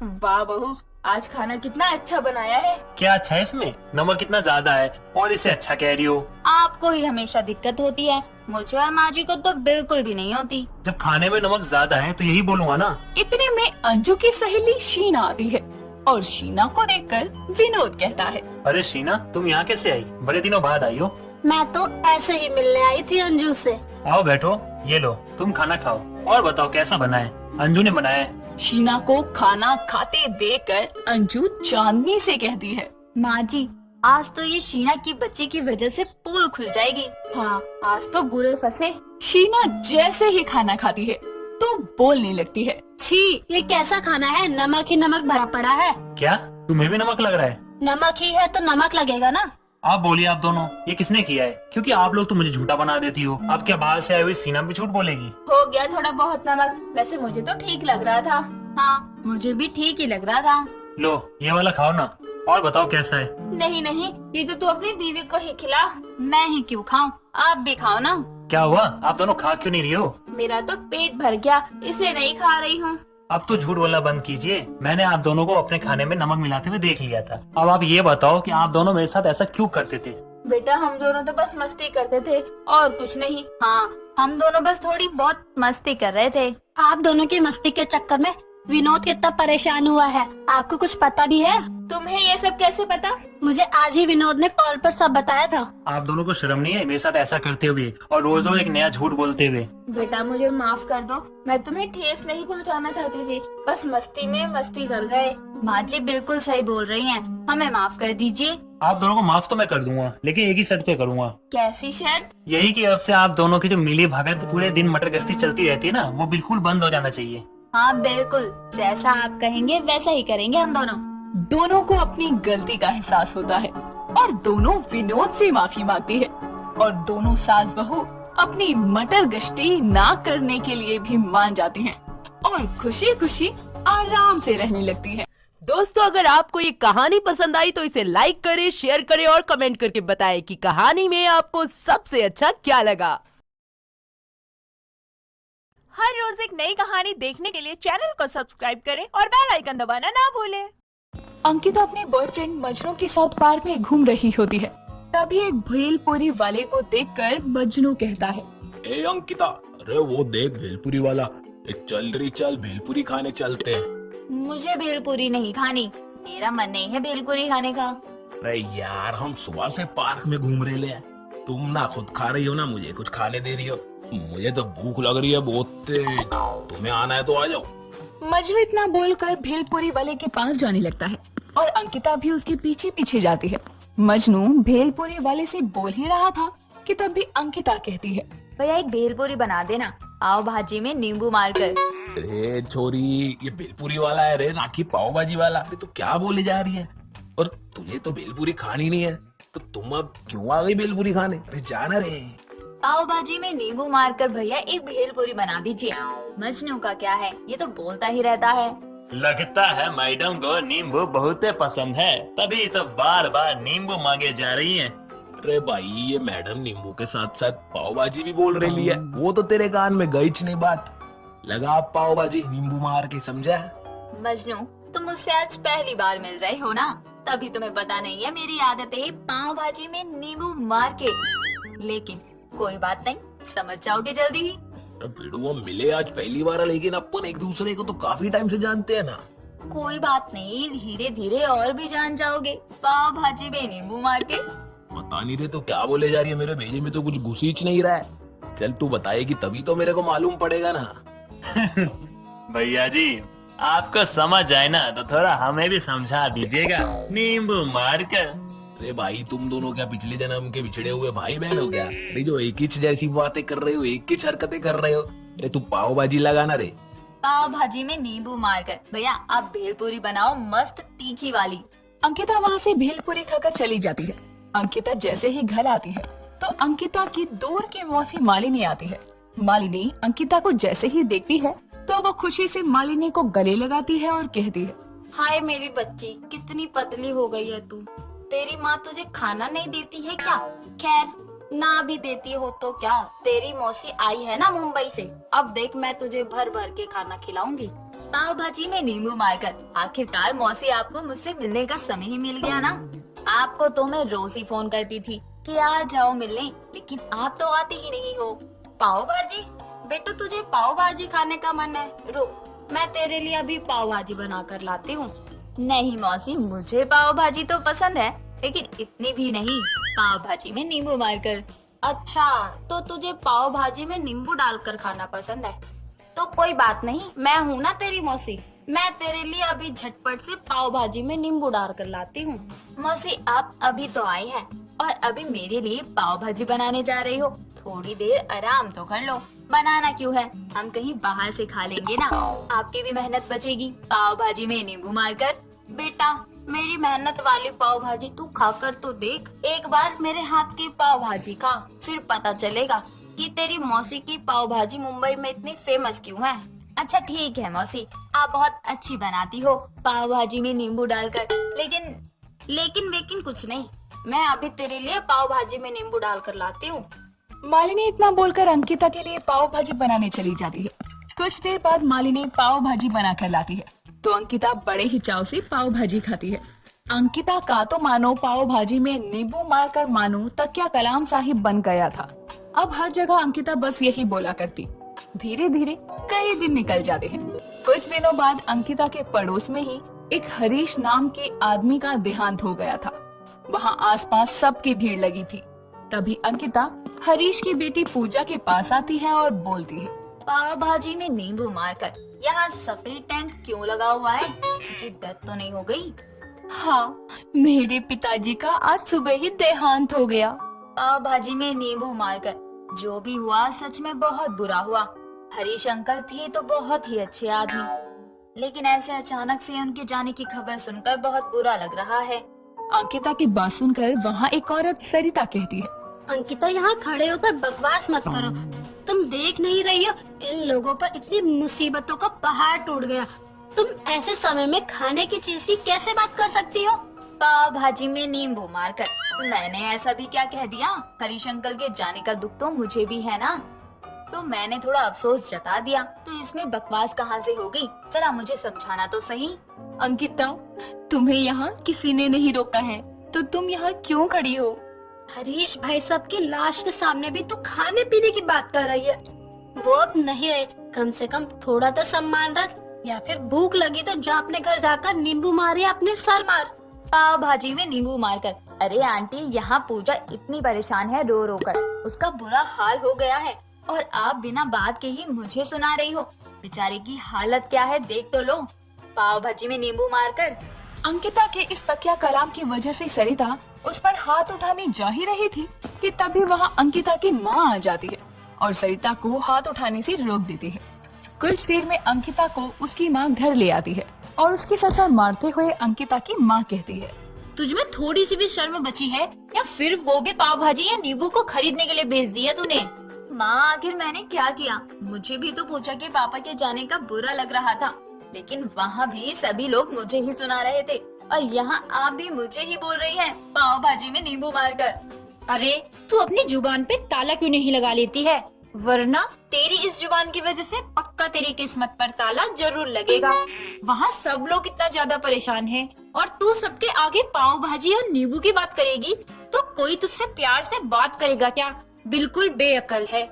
वाह बहू, आज खाना कितना अच्छा बनाया है। क्या अच्छा है इसमें? नमक कितना ज्यादा है और इसे अच्छा कह रही हो? आपको ही हमेशा दिक्कत होती है, मुझे और माँ जी को तो बिल्कुल भी नहीं होती। जब खाने में नमक ज्यादा है तो यही बोलूंगा ना। इतने में अंजू की सहेली शीना आती है और शीना को देखकर विनोद कहता है, अरे शीना, तुम यहाँ कैसे आई? बड़े दिनों बाद आई हो। मैं तो ऐसे ही मिलने आई थी अंजू से। आओ बैठो, ये लो, तुम खाना खाओ और बताओ कैसा बना है? अंजू ने बनाया है। शीना को खाना खाते देखकर अंजू चांदनी से कहती है, माँ जी, आज तो ये शीना की बच्ची की वजह से पोल खुल जाएगी। हाँ, आज तो बुरे फंसे। शीना जैसे ही खाना खाती है तो बोलने लगती है, छी, ये कैसा खाना है? नमक ही नमक भरा पड़ा है। क्या तुम्हें भी नमक लग रहा है? नमक ही है तो नमक लगेगा ना। आप बोलिए, आप दोनों ये किसने किया है? क्योंकि आप लोग तो मुझे झूठा बना देती हो। आप क्या बाहर से आई हुई सीना भी झूठ बोलेगी? हो गया थोड़ा बहुत नमक। वैसे मुझे तो ठीक लग रहा था। हाँ, मुझे भी ठीक ही लग रहा था। लो ये वाला खाओ ना, और बताओ कैसा है? नहीं नहीं, ये तो तू अपनी बीवी को ही खिला, मैं ही क्यों खाऊं? आप भी खाओ ना। क्या हुआ, आप दोनों खा क्यों नहीं रही हो? मेरा तो पेट भर गया, इसलिए नहीं खा रही हूँ। अब तो झूठ बोलना बंद कीजिए। मैंने आप दोनों को अपने खाने में नमक मिलाते हुए देख लिया था। अब आप ये बताओ कि आप दोनों मेरे साथ ऐसा क्यों करते थे? बेटा हम दोनों तो बस मस्ती करते थे और कुछ नहीं। हाँ, हम दोनों बस थोड़ी बहुत मस्ती कर रहे थे। आप दोनों की मस्ती के चक्कर में विनोद कितना परेशान हुआ है, आपको कुछ पता भी है? तुम्हें ये सब कैसे पता? मुझे आज ही विनोद ने कॉल पर सब बताया था। आप दोनों को शर्म नहीं है मेरे साथ ऐसा करते हुए और रोज रोज एक नया झूठ बोलते हुए? बेटा मुझे माफ कर दो, मैं तुम्हें ठेस नहीं पहुंचाना चाहती थी, बस मस्ती में मस्ती कर गए। माँ जी बिल्कुल सही बोल रही हैं, हमें माफ कर दीजिए। आप दोनों को माफ तो मैं कर दूंगा, लेकिन एक ही शर्त पे करूंगा। कैसी शर्त? यही कि अब से आप दोनों की जो मिली भगत पूरे दिन मटर गश्ती चलती रहती है ना, वो बिल्कुल बंद हो जाना चाहिए। हाँ बिल्कुल, जैसा आप कहेंगे वैसा ही करेंगे हम दोनों। दोनों को अपनी गलती का एहसास होता है और दोनों विनोद से माफी मांगती है और दोनों सास बहू अपनी मटर गश्ती ना करने के लिए भी मान जाती हैं और खुशी खुशी आराम से रहने लगती हैं। दोस्तों, अगर आपको ये कहानी पसंद आई तो इसे लाइक करें, शेयर करें और कमेंट करके बताएं कि कहानी में आपको सबसे अच्छा क्या लगा। हर रोज एक नई कहानी देखने के लिए चैनल को सब्सक्राइब करें और बेल आइकन दबाना ना भूलें। अंकिता अपने बॉयफ्रेंड मजनू के साथ पार्क में घूम रही होती है। तभी एक भेलपुरी वाले को देखकर मजनू कहता है, ए अंकिता, अरे वो देख भेलपुरी वाला, चल रही, चल भेलपुरी खाने चलते हैं। मुझे भेलपुरी नहीं खानी, मेरा मन नहीं है भेलपुरी खाने का। अरे यार, हम सुबह से पार्क में घूम रहे हैं, तुम ना खुद खा रही हो ना मुझे कुछ खाने दे रही हो। मुझे तो भूख लग रही है बहुत तेज, तुम्हें आना है तो आ जाओ। मजनू इतना बोलकर भेलपुरी वाले के पास जाने लगता है और अंकिता भी उसके पीछे पीछे जाती है। मजनू भेलपुरी वाले से बोल ही रहा था कि तभी अंकिता कहती है, भैया एक भेलपुरी बना देना, पाव भाजी में नींबू मारकर। अरे छोरी, ये भेलपुरी वाला है रे, ना कि पाव भाजी वाला। अरे तू क्या बोले जा रही है? और तुझे तो भेलपुरी खानी नहीं है, तो तुम अब क्यों आ गई भेलपुरी खाने? अरे जाना रे। पाव भाजी में नींबू मारकर भैया एक भेलपुरी बना दीजिए। मजनू का क्या है, ये तो बोलता ही रहता है। लगता है मैडम को नींबू बहुत पसंद है, तभी तो बार बार नींबू मांगे जा रही हैं। अरे भाई, ये मैडम नींबू के साथ साथ पाव भाजी भी बोल रही है, वो तो तेरे कान में गई नहीं बात। लगा आप पाव भाजी नींबू मार के, समझा? मजनू तुम मुझसे आज पहली बार मिल रहे हो ना, तभी तुम्हें पता नहीं है मेरी आदत है पाव भाजी में नींबू मार के। लेकिन कोई बात नहीं, समझ जाओगे जल्दी ही। भिड़ुआ मिले आज पहली बार, लेकिन अपन एक दूसरे को तो काफी टाइम से जानते हैं ना। कोई बात नहीं, धीरे धीरे और भी जान जाओगे पाव भाजी में नींबू मार के। पता नहीं रे तो क्या बोले जा रही है, मेरे भेजे में तो कुछ घुस ही नहीं रहा है। चल तू बताएगी तभी तो मेरे को मालूम पड़ेगा ना। भैया जी, आपको समझ आए ना तो थोड़ा हमें भी समझा दीजिएगा, नींबू मार कर। अरे भाई, तुम दोनों क्या पिछले जन्म के बिछड़े हुए भाई बहन हो क्या? अरे जो एक ही जैसी बातें कर रहे हो, एक ही हरकतें कर रहे हो। अरे तू पाव भाजी लगाना रे। पाव भाजी में नींबू मारकर। भैया आप भेलपुरी बनाओ मस्त तीखी वाली। अंकिता वहाँ से भेलपुरी खाकर चली जाती है। अंकिता जैसे ही घर आती है तो अंकिता की दूर की मौसी मालिनी आती है। मालिनी अंकिता को जैसे ही देखती है तो वो खुशी से मालिनी को गले लगाती है और कहती है, हाय मेरी बच्ची, कितनी पतली हो गई है तू। तेरी माँ तुझे खाना नहीं देती है क्या? खैर, ना भी देती हो तो क्या, तेरी मौसी आई है ना मुंबई से, अब देख मैं तुझे भर भर के खाना खिलाऊंगी। पाव भाजी में नींबू मारकर। आखिरकार मौसी आपको मुझसे मिलने का समय ही मिल गया ना। आपको तो मैं रोज ही फोन करती थी कि आ जाओ मिलने, लेकिन आप तो आती ही नहीं हो। पाव भाजी? बेटा तुझे पाव भाजी खाने का मन है, रुक मैं तेरे लिए अभी पाव भाजी बना कर लाती हूँ। नहीं मौसी, मुझे पाव भाजी तो पसंद है, लेकिन इतनी भी नहीं, पाव भाजी में नींबू मारकर। अच्छा, तो तुझे पाव भाजी में नींबू डालकर खाना पसंद है, तो कोई बात नहीं, मैं हूँ ना तेरी मौसी, मैं तेरे लिए अभी झटपट से पाव भाजी में नींबू डाल कर लाती हूँ। मौसी आप अभी तो आई हैं और अभी मेरे लिए पाव भाजी बनाने जा रही हो, थोड़ी देर आराम तो कर लो। बनाना क्यों है, हम कहीं बाहर से खा लेंगे ना, आपकी भी मेहनत बचेगी पाव भाजी में नींबू मारकर। बेटा मेरी मेहनत वाली पाव भाजी तू खाकर तो देख। एक बार मेरे हाथ की पाव भाजी खा, फिर पता चलेगा कि तेरी मौसी की पाव भाजी मुंबई में इतनी फेमस क्यों है। अच्छा ठीक है मौसी, आप बहुत अच्छी बनाती हो पाव भाजी में नींबू डालकर, लेकिन वेकिन कुछ नहीं, मैं अभी तेरे लिए पाव भाजी में नींबू डालकर लाती हूँ। मालिनी इतना बोलकर अंकिता के लिए पाव भाजी बनाने चली जाती है। कुछ देर बाद मालिनी पाव भाजी बनाकर लाती है तो अंकिता बड़े ही चाव से पाव भाजी खाती है। अंकिता का तो मानो पाव भाजी में नींबू मारकर मानो तकिया कलाम साहिब बन गया था। अब हर जगह अंकिता बस यही बोला करती। धीरे धीरे कई दिन निकल जाते हैं। कुछ दिनों बाद अंकिता के पड़ोस में ही एक हरीश नाम के आदमी का देहांत हो गया था। वहाँ आसपास सबकी भीड़ लगी थी। तभी अंकिता हरीश की बेटी पूजा के पास आती है और बोलती है, पाव भाजी में नींबू मारकर यहाँ सफेद टेंट क्यों लगा हुआ है? किसी डेथ तो नहीं हो गई? हाँ, मेरे पिताजी का आज सुबह ही देहांत हो गया। पाव भाजी में नींबू मारकर जो भी हुआ सच में बहुत बुरा हुआ। हरीश अंकल थे तो बहुत ही अच्छे आदमी, लेकिन ऐसे अचानक से उनके जाने की खबर सुनकर बहुत बुरा लग रहा है। अंकिता की बात सुनकर वहाँ एक औरत सरिता कहती है, अंकिता यहाँ खड़े होकर बकवास मत करो। तुम देख नहीं रही हो इन लोगों पर इतनी मुसीबतों का पहाड़ टूट गया। तुम ऐसे समय में खाने की चीज की कैसे बात कर सकती हो? पाव भाजी में नींबू मारकर मैंने ऐसा भी क्या कह दिया? हरीश अंकल के जाने का दुख तो मुझे भी है ना, तो मैंने थोड़ा अफसोस जता दिया। तो इसमें बकवास कहाँ से हो गई? जरा मुझे समझाना तो सही। अंकिता, तुम्हें यहाँ किसी ने नहीं रोका है तो तुम यहाँ क्यों खड़ी हो? हरीश भाई साहब की लाश के सामने भी तू खाने पीने की बात कर रही है। वो अब नहीं रहे, कम से कम थोड़ा तो सम्मान रख, या फिर भूख लगी तो जा अपने घर जाकर नींबू मार या अपने सर मार। पाव भाजी में नींबू मारकर? अरे आंटी, यहाँ पूजा इतनी परेशान है रो रो कर, उसका बुरा हाल हो गया है और आप बिना बात के ही मुझे सुना रही हो। बेचारे की हालत क्या है देख तो लो। पाव भाजी में नींबू मारकर। अंकिता के इस तकिया कलाम की वजह से सरिता उस पर हाथ उठाने जा ही रही थी कि तभी वहाँ अंकिता की माँ आ जाती है और सरिता को हाथ उठाने से रोक देती है। कुछ देर में अंकिता को उसकी माँ घर ले आती है और उसके सर पर मारते हुए अंकिता की माँ कहती है, तुझमें थोड़ी सी भी शर्म बची है या फिर वो भी पाव भाजी या नींबू को खरीदने के लिए भेज दिया तूने? माँ, आखिर मैंने क्या किया? मुझे भी तो पूजा के पापा के जाने का बुरा लग रहा था, लेकिन वहाँ भी सभी लोग मुझे ही सुना रहे थे और यहाँ आप भी मुझे ही बोल रही हैं पाव भाजी में नींबू मारकर। अरे तू अपनी जुबान पे ताला क्यों नहीं लगा लेती है? वरना तेरी इस जुबान की वजह से पक्का तेरी किस्मत पर ताला जरूर लगेगा। वहाँ सब लोग इतना ज्यादा परेशान हैं और तू सबके आगे पाव भाजी और नींबू की बात करेगी तो कोई तुझसे प्यार से बात करेगा क्या? बिल्कुल बेअकल है।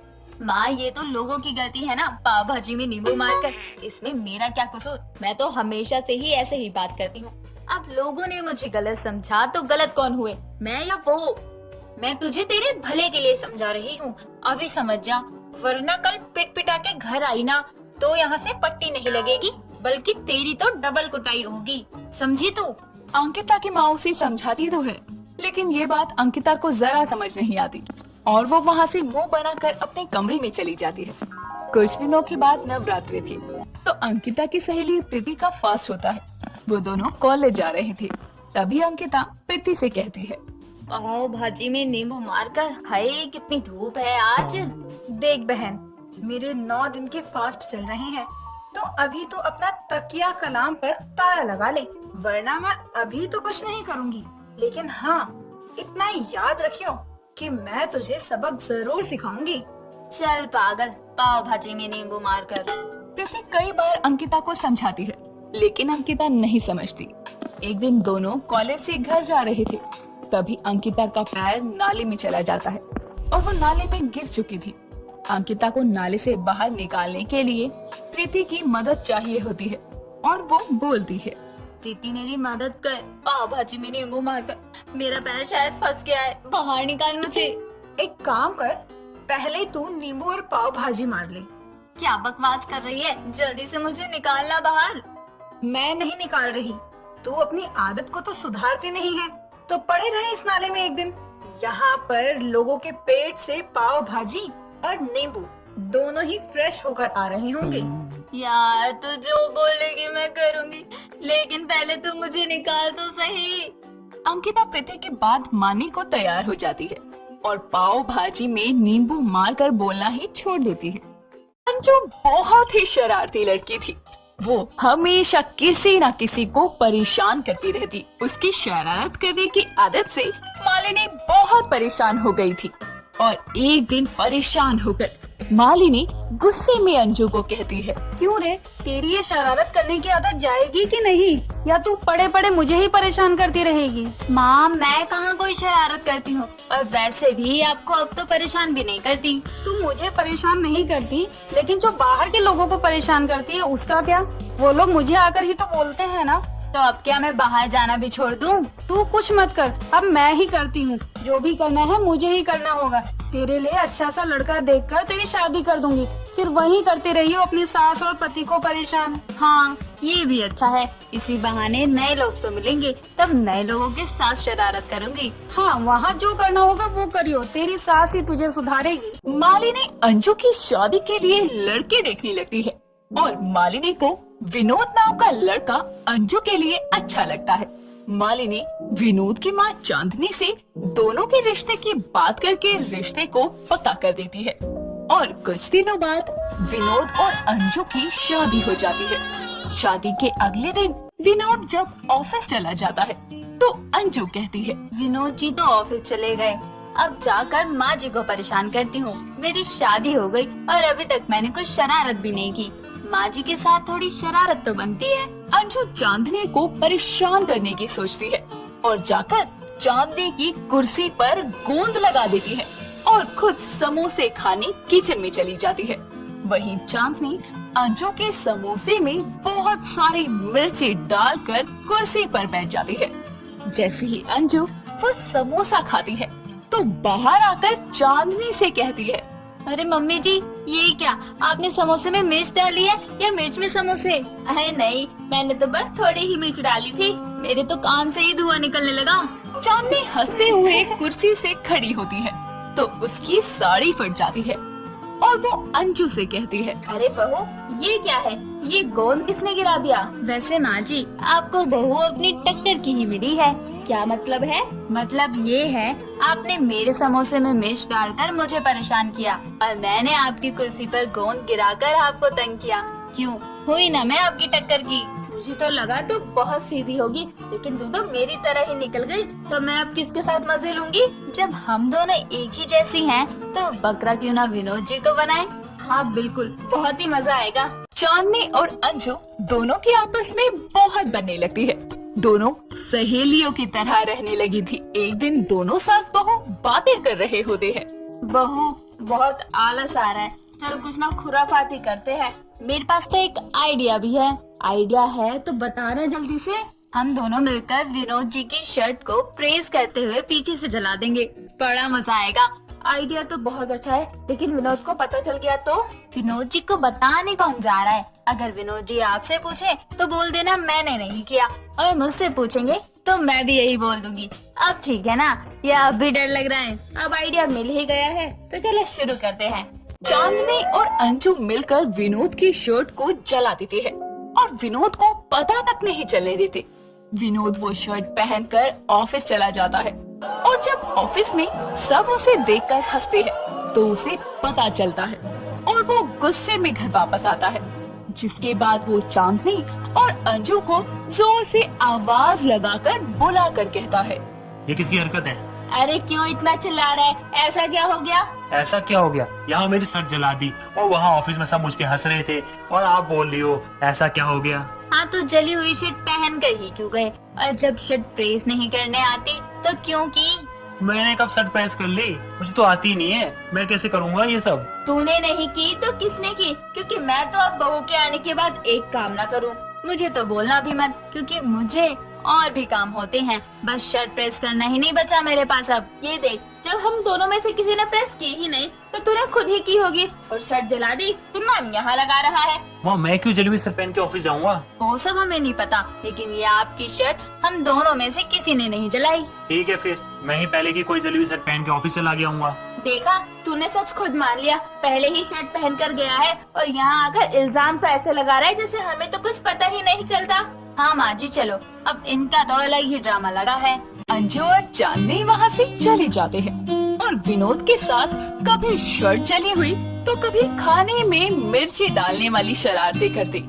माँ, ये तो लोगों की गलती है ना पाव भाजी में नींबू मारकर, इसमें मेरा क्या कसूर? मैं तो हमेशा से ही ऐसे ही बात करती हूँ। अब लोगों ने मुझे गलत समझा तो गलत कौन हुए, मैं या वो? मैं तुझे तेरे भले के लिए समझा रही हूँ, अभी समझ जा, वरना कल पिट पिटा के घर आई ना तो यहाँ से पट्टी नहीं लगेगी बल्कि तेरी तो डबल कुटाई होगी, समझी तू? अंकिता की माँ उसे समझाती तो है, लेकिन ये बात अंकिता को जरा समझ नहीं आती और वो वहाँ से मुंह बनाकर अपने कमरे में चली जाती है। कुछ दिनों के बाद नवरात्रि थी तो अंकिता की सहेली प्रीति का फास्ट होता है। वो दोनों कॉलेज जा रहे थे। तभी अंकिता प्रीति से कहती है, पाव भाजी में नींबू मारकर? हाय कितनी धूप है आज। देख बहन, मेरे 9 दिन के फास्ट चल रहे हैं तो अभी तो अपना तकिया कलाम पर ताला लगा ले, वरना मैं अभी तो कुछ नहीं करूँगी। लेकिन हाँ, इतना याद रखियो कि मैं तुझे सबक जरूर सिखाऊंगी। चल पागल, पाव भाजी में नींबू मारकर। प्रीति कई बार अंकिता को समझाती है लेकिन अंकिता नहीं समझती। एक दिन दोनों कॉलेज से घर जा रहे थे तभी अंकिता का पैर नाले में चला जाता है और वो नाले में गिर चुकी थी। अंकिता को नाले से बाहर निकालने के लिए प्रीति की मदद चाहिए होती है और वो बोलती है, प्रीति मेरी मदद कर, पाव भाजी में नींबू मारकर मेरा पैर शायद फंस गया है, बाहर निकाल मुझे। एक काम कर, पहले तू नींबू और पाव भाजी मार ले। क्या बकवास कर रही है? जल्दी से मुझे निकालना बाहर। मैं नहीं निकाल रही, तू अपनी आदत को तो सुधारती नहीं है तो पड़े रहे इस नाले में एक दिन। यहाँ पर लोगों के पेट से पाव भाजी और नींबू दोनों ही फ्रेश होकर आ रहे होंगे। यार तू जो बोलेगी मैं करूंगी, लेकिन पहले तू मुझे निकाल तो सही। अंकिता पृथ्वी के बाद मानने को तैयार हो जाती है और पाव भाजी में नींबू मारकर बोलना ही छोड़ देती है। अंजू बहुत ही शरारती लड़की थी। वो हमेशा किसी न किसी को परेशान करती रहती। उसकी शरारत करने की आदत से मालिनी बहुत परेशान हो गई थी और एक दिन परेशान होकर मालिनी गुस्से में अंजू को कहती है, क्यों रे, तेरी ये शरारत करने की आदत जाएगी कि नहीं, या तू पड़े पड़े मुझे ही परेशान करती रहेगी? माँ मैं कहाँ कोई शरारत करती हूँ, और वैसे भी आपको अब तो परेशान भी नहीं करती। तू मुझे परेशान नहीं करती, लेकिन जो बाहर के लोगों को परेशान करती है उसका क्या? वो लोग मुझे आकर ही तो बोलते हैं ना। तो अब क्या मैं बाहर जाना भी छोड़ दूँ? तू कुछ मत कर, अब मैं ही करती हूँ। जो भी करना है मुझे ही करना होगा। तेरे लिए अच्छा सा लड़का देखकर तेरी शादी कर दूंगी, फिर वही करते रहियो अपनी सास और पति को परेशान। हाँ ये भी अच्छा है, इसी बहाने नए लोग तो मिलेंगे, तब नए लोगों के साथ शरारत करूंगी। हाँ वहाँ जो करना होगा वो करियो, तेरी सास ही तुझे सुधारेगी। मालिनी अंजू की शादी के लिए लड़के देखने लगती है और मालिनी को विनोद नाम का लड़का अंजू के लिए अच्छा लगता है। मालिनी विनोद की माँ चांदनी से दोनों के रिश्ते की बात करके रिश्ते को पक्का कर देती है और कुछ दिनों बाद विनोद और अंजू की शादी हो जाती है। शादी के अगले दिन विनोद जब ऑफिस चला जाता है तो अंजू कहती है, विनोद जी तो ऑफिस चले गए, अब जाकर माँ जी को परेशान करती हूँ। मेरी शादी हो गई और अभी तक मैंने कोई शरारत भी नहीं की। माँ जी के साथ थोड़ी शरारत तो बनती है। अंजू चांदनी को परेशान करने की सोचती है और जाकर चांदनी की कुर्सी पर गोंद लगा देती है और खुद समोसे खाने किचन में चली जाती है। वहीं चांदनी अंजू के समोसे में बहुत सारी मिर्ची डालकर कुर्सी पर बैठ जाती है। जैसे ही अंजू वो समोसा खाती है तो बाहर आकर चांदनी से कहती है, अरे मम्मी जी ये क्या, आपने समोसे में मिर्च डाली है या मिर्च में समोसे? अरे नहीं, मैंने तो बस थोड़ी ही मिर्च डाली थी, मेरे तो कान से ही धुआं निकलने लगा। चांदनी हंसते हुए कुर्सी से खड़ी होती है तो उसकी साड़ी फट जाती है और वो अंजू से कहती है, अरे बहू ये क्या है, ये गोंद किसने गिरा दिया? वैसे माँ जी आपको बहू अपनी टक्कर की ही मिली है। क्या मतलब है? मतलब ये है आपने मेरे समोसे में मिर्च डालकर मुझे परेशान किया और मैंने आपकी कुर्सी पर गोंद गिराकर आपको तंग किया। क्यों, हुई ना मैं आपकी टक्कर की? मुझे तो लगा तू बहुत सीधी होगी, लेकिन तू तो मेरी तरह ही निकल गई। तो मैं अब किसके साथ मजे लूंगी? जब हम दोनों एक ही जैसी हैं, तो बकरा क्यों ना विनोद जी को बनाए? हाँ बिल्कुल, बहुत ही मजा आएगा। चांदनी और अंजू दोनों की आपस में बहुत बनने लगती है। दोनों सहेलियों की तरह रहने लगी थी। एक दिन दोनों सास बहू बातें कर रहे होते हैं। बहू बहुत आलस आ रहा है, चल कुछ ना खुराफाती करते हैं। मेरे पास तो एक आइडिया भी है। आइडिया है तो बताना जल्दी से। हम दोनों मिलकर विनोद जी की शर्ट को प्रेस करते हुए पीछे से जला देंगे, बड़ा मजा आएगा। आइडिया तो बहुत अच्छा है, लेकिन विनोद को पता चल गया तो? विनोद जी को बताने कौन जा रहा है? अगर विनोद जी आपसे पूछे तो बोल देना मैंने नहीं किया, और मुझसे पूछेंगे तो मैं भी यही बोल दूंगी। अब ठीक है ना? या अब भी डर लग रहा है? अब आइडिया मिल ही गया है तो चलो शुरू करते हैं। चांदनी और अंजू मिलकर विनोद की शर्ट को जला देती है और विनोद को पता तक नहीं चलने देते। विनोद वो शर्ट पहनकर ऑफिस चला जाता है और जब ऑफिस में सब उसे देखकर हंसते हैं तो उसे पता चलता है और वो गुस्से में घर वापस आता है। जिसके बाद वो चांदनी और अंजू को जोर से आवाज लगाकर बुलाकर कहता है, ये किसकी हरकत है? अरे क्यों इतना चिल्ला रहा है? ऐसा क्या हो गया? ऐसा क्या हो गया? यहाँ मेरी शर्ट जला दी और वहाँ ऑफिस में सब मुझ पे हंस रहे थे और आप बोल रही हो ऐसा क्या हो गया? हाँ तो जली हुई शर्ट पहन कर ही क्यों गए? और जब शर्ट प्रेस नहीं करने आती तो क्यों की? मैंने कब शर्ट प्रेस कर ली? मुझे तो आती ही नहीं है, मैं कैसे करूँगा ये सब? तूने नहीं की तो किसने की? क्योंकि मैं तो अब बहू के आने के बाद एक काम ना करूँ। मुझे तो बोलना भी मत, क्योंकि मुझे और भी काम होते हैं, बस शर्ट प्रेस करना ही नहीं बचा मेरे पास अब। ये देख, जब हम दोनों में से किसी ने प्रेस की ही नहीं तो तूने खुद ही की होगी और शर्ट जला दी। तू नाम यहाँ लगा रहा है। माँ मैं क्यों जलेबी सर पहन के ऑफिस जाऊंगा? वो सब हमें नहीं पता, लेकिन ये आपकी शर्ट हम दोनों में से किसी ने नहीं जलाई। ठीक है फिर मैं ही पहले की कोई जलेबी सर पहन के ऑफिस चला गया हूँ। देखा, तूने सच खुद मान लिया, पहले ही शर्ट पहन कर गया है और यहाँ आकर इल्जाम तो ऐसे लगा रहा है जैसे हमें तो कुछ पता ही नहीं चलता। हाँ माँ जी चलो, अब इनका तो अलग ही ड्रामा लगा है। अंजू और चांदनी वहाँ से चले जाते हैं और विनोद के साथ कभी शर्ट जली हुई तो कभी खाने में मिर्ची डालने वाली शरारतें करते।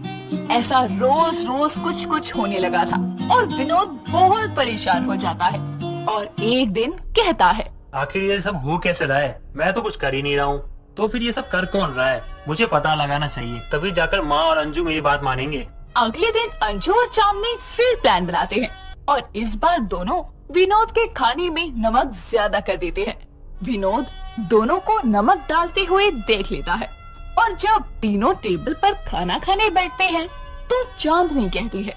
ऐसा रोज रोज कुछ कुछ होने लगा था और विनोद बहुत परेशान हो जाता है और एक दिन कहता है, आखिर ये सब हो कैसे रहा है? मैं तो कुछ कर ही नहीं रहा हूँ, तो फिर ये सब कर कौन रहा है? मुझे पता लगाना चाहिए, तभी जाकर माँ और अंजू मेरी बात मानेंगे। अगले दिन अंजू और चांदनी फिर प्लान बनाते हैं और इस बार दोनों विनोद के खाने में नमक ज्यादा कर देते हैं। विनोद दोनों को नमक डालते हुए देख लेता है और जब तीनों टेबल पर खाना खाने बैठते हैं तो चांदनी कहती है,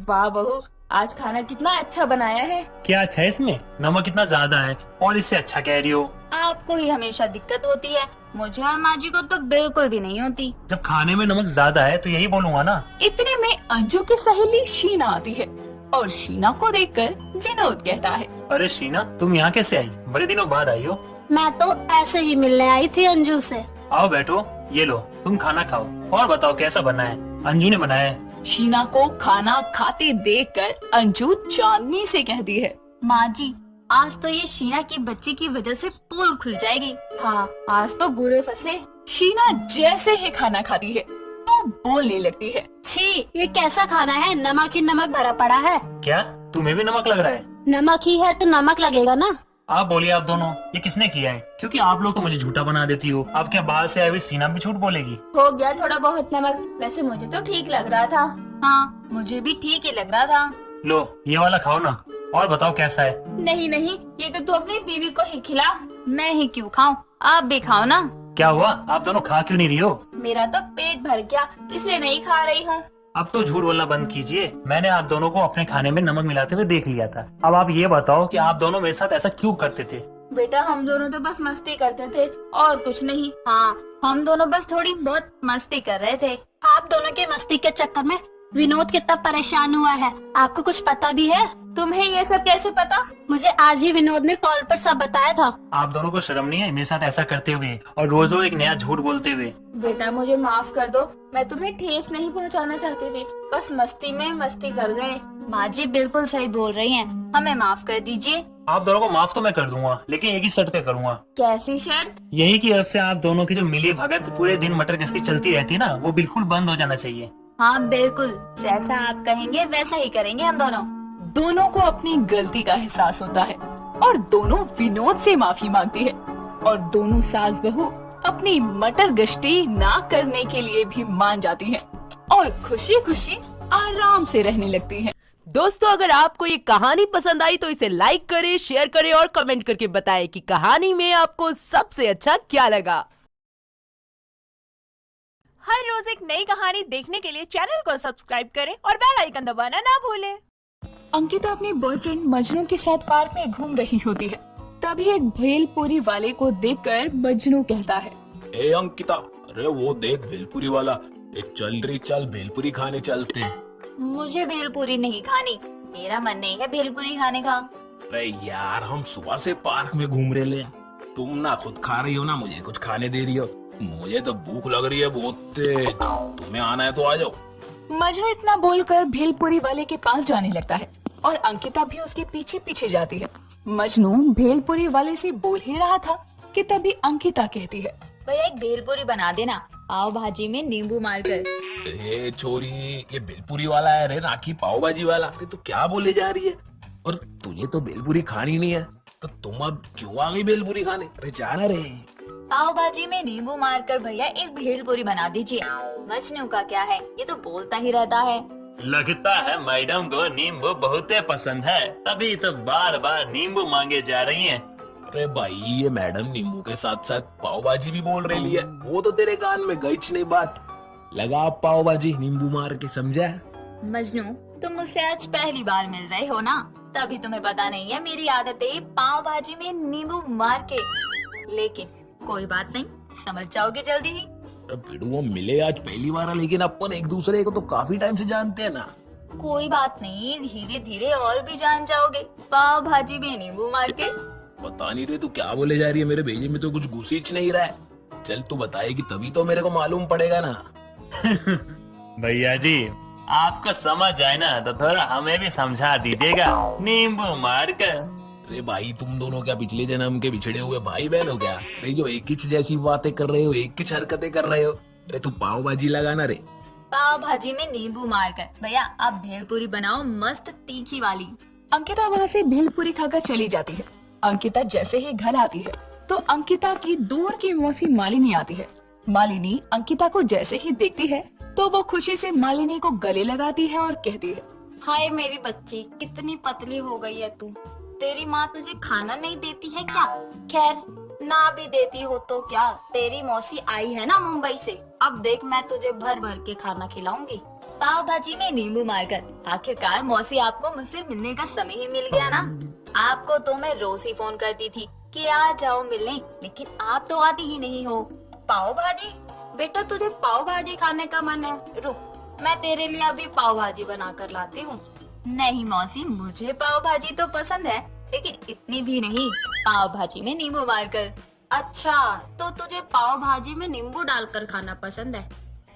वाह बहू, आज खाना कितना अच्छा बनाया है। क्या अच्छा है इसमें? नमक इतना ज्यादा है और इससे अच्छा कह रही हो। आपको ही हमेशा दिक्कत होती है, मुझे और माँ जी को तो बिल्कुल भी नहीं होती। जब खाने में नमक ज्यादा है तो यही बोलूंगा ना। इतने में अंजू की सहेली शीना आती है और शीना को देखकर विनोद कहता है, अरे शीना, तुम यहाँ कैसे आई? बड़े दिनों बाद आई हो। मैं तो ऐसे ही मिलने आई थी अंजू से। आओ बैठो, ये लो तुम खाना खाओ और बताओ कैसा बना है? अंजू ने बनाया है। शीना को खाना खाते देखकर अंजू चांदनी से कहती है, माँ जी, आज तो ये शीना की बच्ची की वजह से पोल खुल जाएगी। हाँ, आज तो बुरे फंसे। शीना जैसे ही खाना खाती है तो बोलने लगती है, छी, ये कैसा खाना है? नमक ही नमक भरा पड़ा है। क्या तुम्हें भी नमक लग रहा है? नमक ही है तो नमक लगेगा ना। आप बोलिए, आप दोनों ये किसने किया है? क्योंकि आप लोग तो मुझे झूठा बना देती हो। अब क्या बाहर से आई हुई सीना भी झूठ बोलेगी? हो गया थोड़ा बहुत नमक, वैसे मुझे तो ठीक लग रहा था। हाँ, मुझे भी ठीक ही लग रहा था। लो ये वाला खाओ ना और बताओ कैसा है। नहीं नहीं, ये तो तू अपनी बीवी को ही खिला, मैं ही क्यों खाऊं? आप भी खाओ ना। क्या हुआ, आप दोनों खा क्यों नहीं रही हो? मेरा तो पेट भर गया, इसलिए नहीं खा रही हूँ। अब तो झूठ बोलना बंद कीजिए। मैंने आप दोनों को अपने खाने में नमक मिलाते हुए देख लिया था। अब आप ये बताओ कि आप दोनों मेरे साथ ऐसा क्यों करते थे? बेटा, हम दोनों तो बस मस्ती करते थे और कुछ नहीं। हाँ, हम दोनों बस थोड़ी बहुत मस्ती कर रहे थे। आप दोनों के मस्ती के चक्कर में विनोद कितना परेशान हुआ है, आपको कुछ पता भी है? तुम्हें ये सब कैसे पता? मुझे आज ही विनोद ने कॉल पर सब बताया था। आप दोनों को शर्म नहीं है मेरे साथ ऐसा करते हुए और रोज रोज एक नया झूठ बोलते हुए? बेटा, मुझे माफ कर दो, मैं तुम्हें ठेस नहीं पहुंचाना चाहती थी, बस मस्ती में मस्ती कर गए। माँ जी बिल्कुल सही बोल रही हैं, हमें माफ कर दीजिए। आप दोनों को माफ तो मैं कर दूंगा, लेकिन एक ही शर्त पे करूंगा। कैसी शर्त? यही कि अब से आप दोनों की जो मिली भगत पूरे दिन मटर गश्ती चलती रहती है ना, वो बिल्कुल बंद हो जाना चाहिए। हाँ बिल्कुल, जैसा आप कहेंगे वैसा ही करेंगे हम दोनों। दोनों को अपनी गलती का एहसास होता है और दोनों विनोद से माफी मांगती है और दोनों सास बहू अपनी मटर गश्ती ना करने के लिए भी मान जाती हैं और खुशी खुशी आराम से रहने लगती हैं। दोस्तों, अगर आपको ये कहानी पसंद आई तो इसे लाइक करें, शेयर करें और कमेंट करके बताएं कि कहानी में आपको सबसे अच्छा क्या लगा। हर रोज एक नई कहानी देखने के लिए चैनल को सब्सक्राइब करें और बेल आइकन दबाना ना भूलें। अंकिता अपने बॉयफ्रेंड मजनू के साथ पार्क में घूम रही होती है। तभी एक भेलपुरी वाले को देखकर मजनू कहता है, ए अंकिता, अरे वो देख भेलपुरी वाला, चल रही, चल भेलपुरी खाने चलते हैं। मुझे भेलपुरी नहीं खानी, मेरा मन नहीं है भेलपुरी खाने का। अरे यार, हम सुबह से पार्क में घूम रहे ले, तुम ना खुद खा रही हो ना मुझे कुछ खाने दे रही हो। मुझे तो भूख लग रही है बहुत तेज, तुम्हें आना है तो आ जाओ। मजनू इतना बोलकर भेलपुरी वाले के पास जाने लगता है और अंकिता भी उसके पीछे पीछे जाती है। मजनू भेलपुरी वाले से बोल ही रहा था कि तभी अंकिता कहती है, भैया एक भेलपुरी बना देना, पाव भाजी में नींबू मारकर। ए छोरी, ये भेलपुरी वाला है रे, ना कि पाव भाजी वाला। अरे तू क्या बोले जा रही है? और तुझे तो भेलपुरी खानी नहीं है तो तुम अब क्यों आ गई भेलपुरी खाने? अरे जाना रे। पाव भाजी में नींबू मारकर भैया एक भेलपुरी बना दीजिए। मजनू का क्या है, ये तो बोलता ही रहता है। लगता है मैडम को नींबू बहुत पसंद है, तभी तो बार बार नींबू मांगे जा रही हैं। अरे भाई, ये मैडम नींबू के साथ साथ पाव भाजी भी बोल रही है, वो तो तेरे कान में गई नहीं बात। लगा पाव भाजी नींबू मार के, समझा? मजनू, तुम मुझसे आज पहली बार मिल रहे हो ना, तभी तुम्हें पता नहीं है मेरी आदत है पाव भाजी में नींबू मार के। लेकिन कोई बात नहीं, समझ जाओगे जल्दी ही। अरे बिड़ू, हम मिले आज पहली बार है, लेकिन अपन एक दूसरे को तो काफी टाइम से जानते हैं ना। कोई बात नहीं, धीरे धीरे और भी जान जाओगे पाव भाजी में नींबू मार के। बता नहीं रहे तू क्या बोले जा रही है, मेरे भेजे में तो कुछ घुसीच नहीं रहा है। चल तू बताएगी तभी तो मेरे को मालूम पड़ेगा ना। भैया जी, आपको समझ आए ना तो थोड़ा हमें भी समझा दीजिएगा, नींबू मार कर। अरे भाई, तुम दोनों क्या पिछले जन्म के बिछड़े हुए भाई बहन हो क्या? अरे जो एक ही जैसी बातें कर रहे हो, एक ही हरकतें कर रहे हो। अरे तू पाव भाजी लगाना रे। पाव भाजी में नींबू मारकर। भैया आप भेलपूरी बनाओ मस्त तीखी वाली। अंकिता वहाँ से भेलपूरी खाकर चली जाती है। अंकिता जैसे ही घर आती है तो अंकिता की दूर की मौसी मालिनी आती है। मालिनी अंकिता को जैसे ही देखती है तो वो खुशी से मालिनी को गले लगाती है और कहती है, हाय मेरी बच्ची, कितनी पतली हो गई है तू। तेरी माँ तुझे खाना नहीं देती है क्या? खैर, ना भी देती हो तो क्या, तेरी मौसी आई है ना मुंबई से। अब देख मैं तुझे भर भर के खाना खिलाऊंगी पाव भाजी में नींबू मारकर। आखिरकार मौसी आपको मुझसे मिलने का समय ही मिल गया ना। आपको तो मैं रोज ही फोन करती थी कि आ जाओ मिलने, लेकिन आप तो आती ही नहीं हो। पाव भाजी? बेटा तुझे पाव भाजी खाने का मन है? रुक, मैं तेरे लिए अभी पाव भाजी बना कर लाती हूँ। नहीं मौसी, मुझे पाव भाजी तो पसंद है, लेकिन इतनी भी नहीं, पाव भाजी में नींबू मारकर। अच्छा, तो तुझे पाव भाजी में नींबू डालकर खाना पसंद है?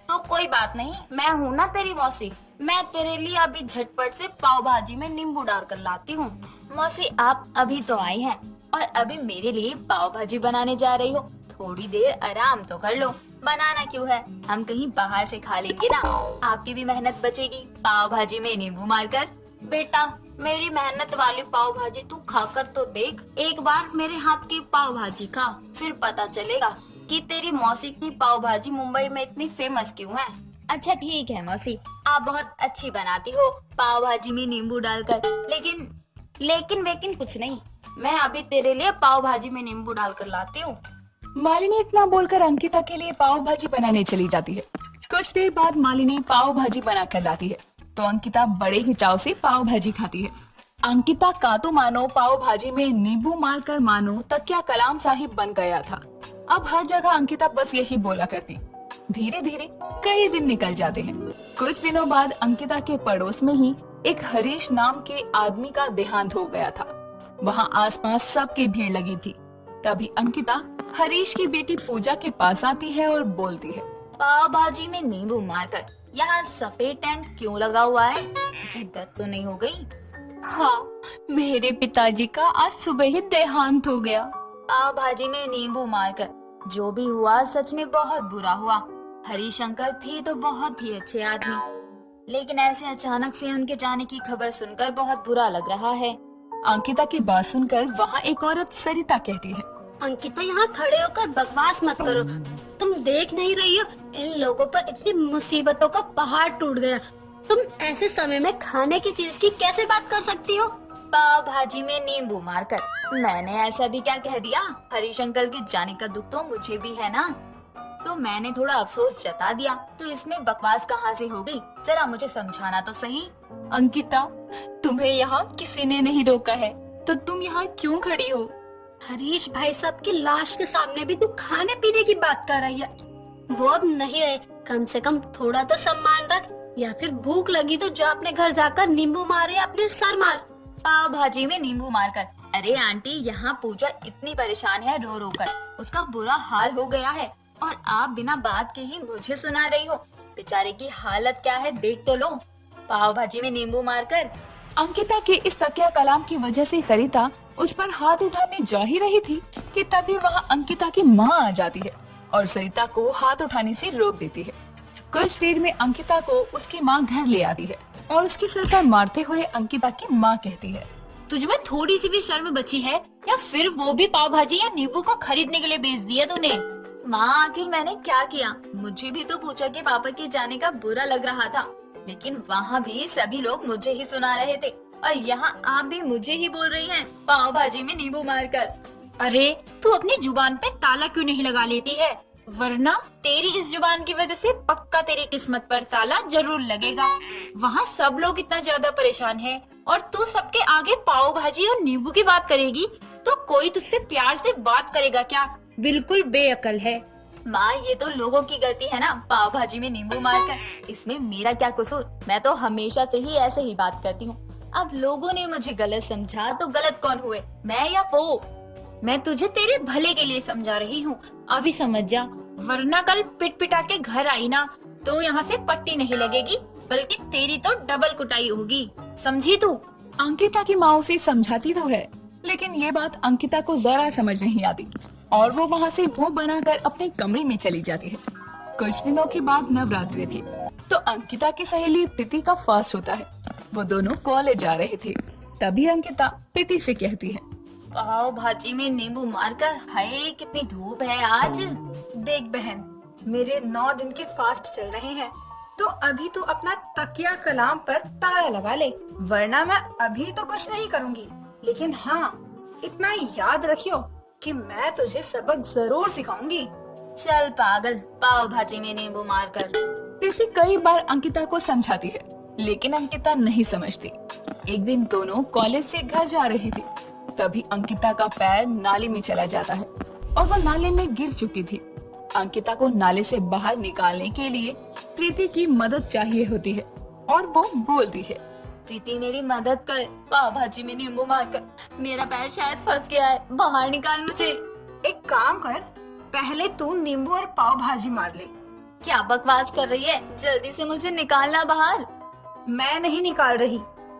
तो कोई बात नहीं, मैं हूँ ना तेरी मौसी, मैं तेरे लिए अभी झटपट से पाव भाजी में नींबू डालकर लाती हूँ। मौसी आप अभी तो आई हैं और अभी मेरे लिए पाव भाजी बनाने जा रही हो, थोड़ी देर आराम तो कर लो। बनाना क्यों है, हम कहीं बाहर से खा लेंगे ना, आपकी भी मेहनत बचेगी पाव भाजी में नींबू मारकर। बेटा मेरी मेहनत वाली पाव भाजी तू खाकर तो देख, एक बार मेरे हाथ की पाव भाजी खा, फिर पता चलेगा कि तेरी मौसी की पाव भाजी मुंबई में इतनी फेमस क्यों है। अच्छा ठीक है मौसी, आप बहुत अच्छी बनाती हो पाव भाजी में नींबू डालकर, लेकिन वेकिन कुछ नहीं, मैं अभी तेरे लिए पाव भाजी में नींबू डालकर लाती हूँ। मालिनी इतना बोलकर अंकिता के लिए पाव भाजी बनाने चली जाती है। कुछ देर बाद मालिनी पाव भाजी बना कर लाती है तो अंकिता बड़े ही चाव से पाव भाजी खाती है। अंकिता का तो मानो पाव भाजी में नींबू मारकर मानो तकिया कलाम साहिब बन गया था। अब हर जगह अंकिता बस यही बोला करती। धीरे धीरे कई दिन निकल जाते हैं। कुछ दिनों बाद अंकिता के पड़ोस में ही एक हरीश नाम के आदमी का देहांत हो गया था। वहाँ आसपास सबकी भीड़ लगी थी। तभी अंकिता हरीश की बेटी पूजा के पास आती है और बोलती है, पाव भाजी में नींबू मारकर यहाँ सफेद टेंट क्यों लगा हुआ है? किसी दर्द तो नहीं हो गई? हाँ, मेरे पिताजी का आज सुबह ही देहांत हो गया। पाव भाजी में नींबू मारकर। जो भी हुआ सच में बहुत बुरा हुआ। हरीश अंकल थे तो बहुत ही अच्छे आदमी, लेकिन ऐसे अचानक से उनके जाने की खबर सुनकर बहुत बुरा लग रहा है। अंकिता की बात सुनकर वहाँ एक औरत सरिता कहती है, अंकिता यहाँ खड़े होकर बकवास मत करो, तुम देख नहीं रही हो इन लोगों पर इतनी मुसीबतों का पहाड़ टूट गया। तुम ऐसे समय में खाने की चीज की कैसे बात कर सकती हो? पाव भाजी में नींबू मारकर। मैंने ऐसा भी क्या कह दिया? हरीश अंकल के जाने का दुख तो मुझे भी है ना, तो मैंने थोड़ा अफसोस जता दिया, तो इसमें बकवास कहाँ से हो गई? जरा मुझे समझाना तो सही। अंकिता, तुम्हें यहाँ किसी ने नहीं रोका है, तो तुम यहाँ क्यों खड़ी हो? हरीश भाई साहब की लाश के सामने भी तू खाने पीने की बात कर रही है। वो अब नहीं रहे, कम से कम थोड़ा तो सम्मान रख, या फिर भूख लगी तो जा अपने घर जाकर नींबू मार या अपने सर मार। पाव भाजी में नींबू मारकर। अरे आंटी, यहाँ पूजा इतनी परेशान है रो रो कर, उसका बुरा हाल हो गया है और आप बिना बात के ही मुझे सुना रही हो। बेचारे की हालत क्या है देख तो लो। पाव भाजी में नींबू मारकर। अंकिता के इस तकिया कलाम की वजह से सरिता उस पर हाथ उठाने जा ही रही थी कि तभी वहाँ अंकिता की माँ आ जाती है और सरिता को हाथ उठाने से रोक देती है। कुछ देर में अंकिता को उसकी माँ घर ले आती है और उसके सर पर मारते हुए अंकिता की माँ कहती है, तुझमें थोड़ी सी भी शर्म बची है या फिर वो भी पाव भाजी या नींबू को खरीदने के लिए बेच दिया तूने? माँ आखिर मैंने क्या किया? मुझे भी तो पूछा के पापा के जाने का बुरा लग रहा था, लेकिन वहाँ भी सभी लोग मुझे ही सुना रहे थे और यहाँ आप भी मुझे ही बोल रही हैं पाव भाजी में नींबू मारकर। अरे तू अपनी जुबान पे ताला क्यों नहीं लगा लेती है? वरना तेरी इस जुबान की वजह से पक्का तेरी किस्मत पर ताला जरूर लगेगा। वहाँ सब लोग इतना ज्यादा परेशान हैं और तू सबके आगे पाव भाजी और नींबू की बात करेगी तो कोई तुझसे प्यार से बात करेगा क्या? बिल्कुल बेअकल है। माँ, ये तो लोगों की गलती है ना, पाव भाजी में नींबू मारकर। इसमें मेरा क्या कसूर? मैं तो हमेशा से ही ऐसे ही बात करती हूँ। अब लोगों ने मुझे गलत समझा तो गलत कौन हुए, मैं या वो? मैं तुझे तेरे भले के लिए समझा रही हूँ, अभी समझ जा, वरना कल पिट पिटा के घर आई ना तो यहाँ से पट्टी नहीं लगेगी बल्कि तेरी तो डबल कुटाई होगी, समझी तू? अंकिता की माँ उसे समझाती तो है, लेकिन ये बात अंकिता को जरा समझ नहीं आती और वो वहाँ से मुंह बनाकर अपने कमरे में चली जाती है। कुछ दिनों के बाद नवरात्रि थी तो अंकिता की सहेली प्रीति का फर्स्ट होता है। वो दोनों कॉलेज जा रहे थे। तभी अंकिता प्रीति से कहती है, पाव भाजी में नींबू मारकर, हाय कितनी धूप है आज। देख बहन, मेरे 9 दिन के फास्ट चल रहे हैं तो अभी तू अपना तकिया कलाम पर ताला लगा ले, वरना मैं अभी तो कुछ नहीं करूँगी। लेकिन हाँ, इतना याद रखियो कि मैं तुझे सबक जरूर सिखाऊंगी। चल पागल, पाव भाजी में नींबू मारकर। प्रीति कई बार अंकिता को समझाती है, लेकिन अंकिता नहीं समझती। एक दिन दोनों कॉलेज से घर जा रहे थे। तभी अंकिता का पैर नाले में चला जाता है और वो नाले में गिर चुकी थी। अंकिता को नाले से बाहर निकालने के लिए प्रीति की मदद चाहिए होती है और वो बोलती है, प्रीति मेरी मदद कर, पाव भाजी में नींबू मारकर मेरा पैर शायद फंस गया है, बाहर निकाल मुझे। एक काम कर, पहले तू नींबू और पाव भाजी मार ले। क्या बकवास कर रही है, जल्दी से मुझे निकालना बाहर। मैं नहीं निकाल रही,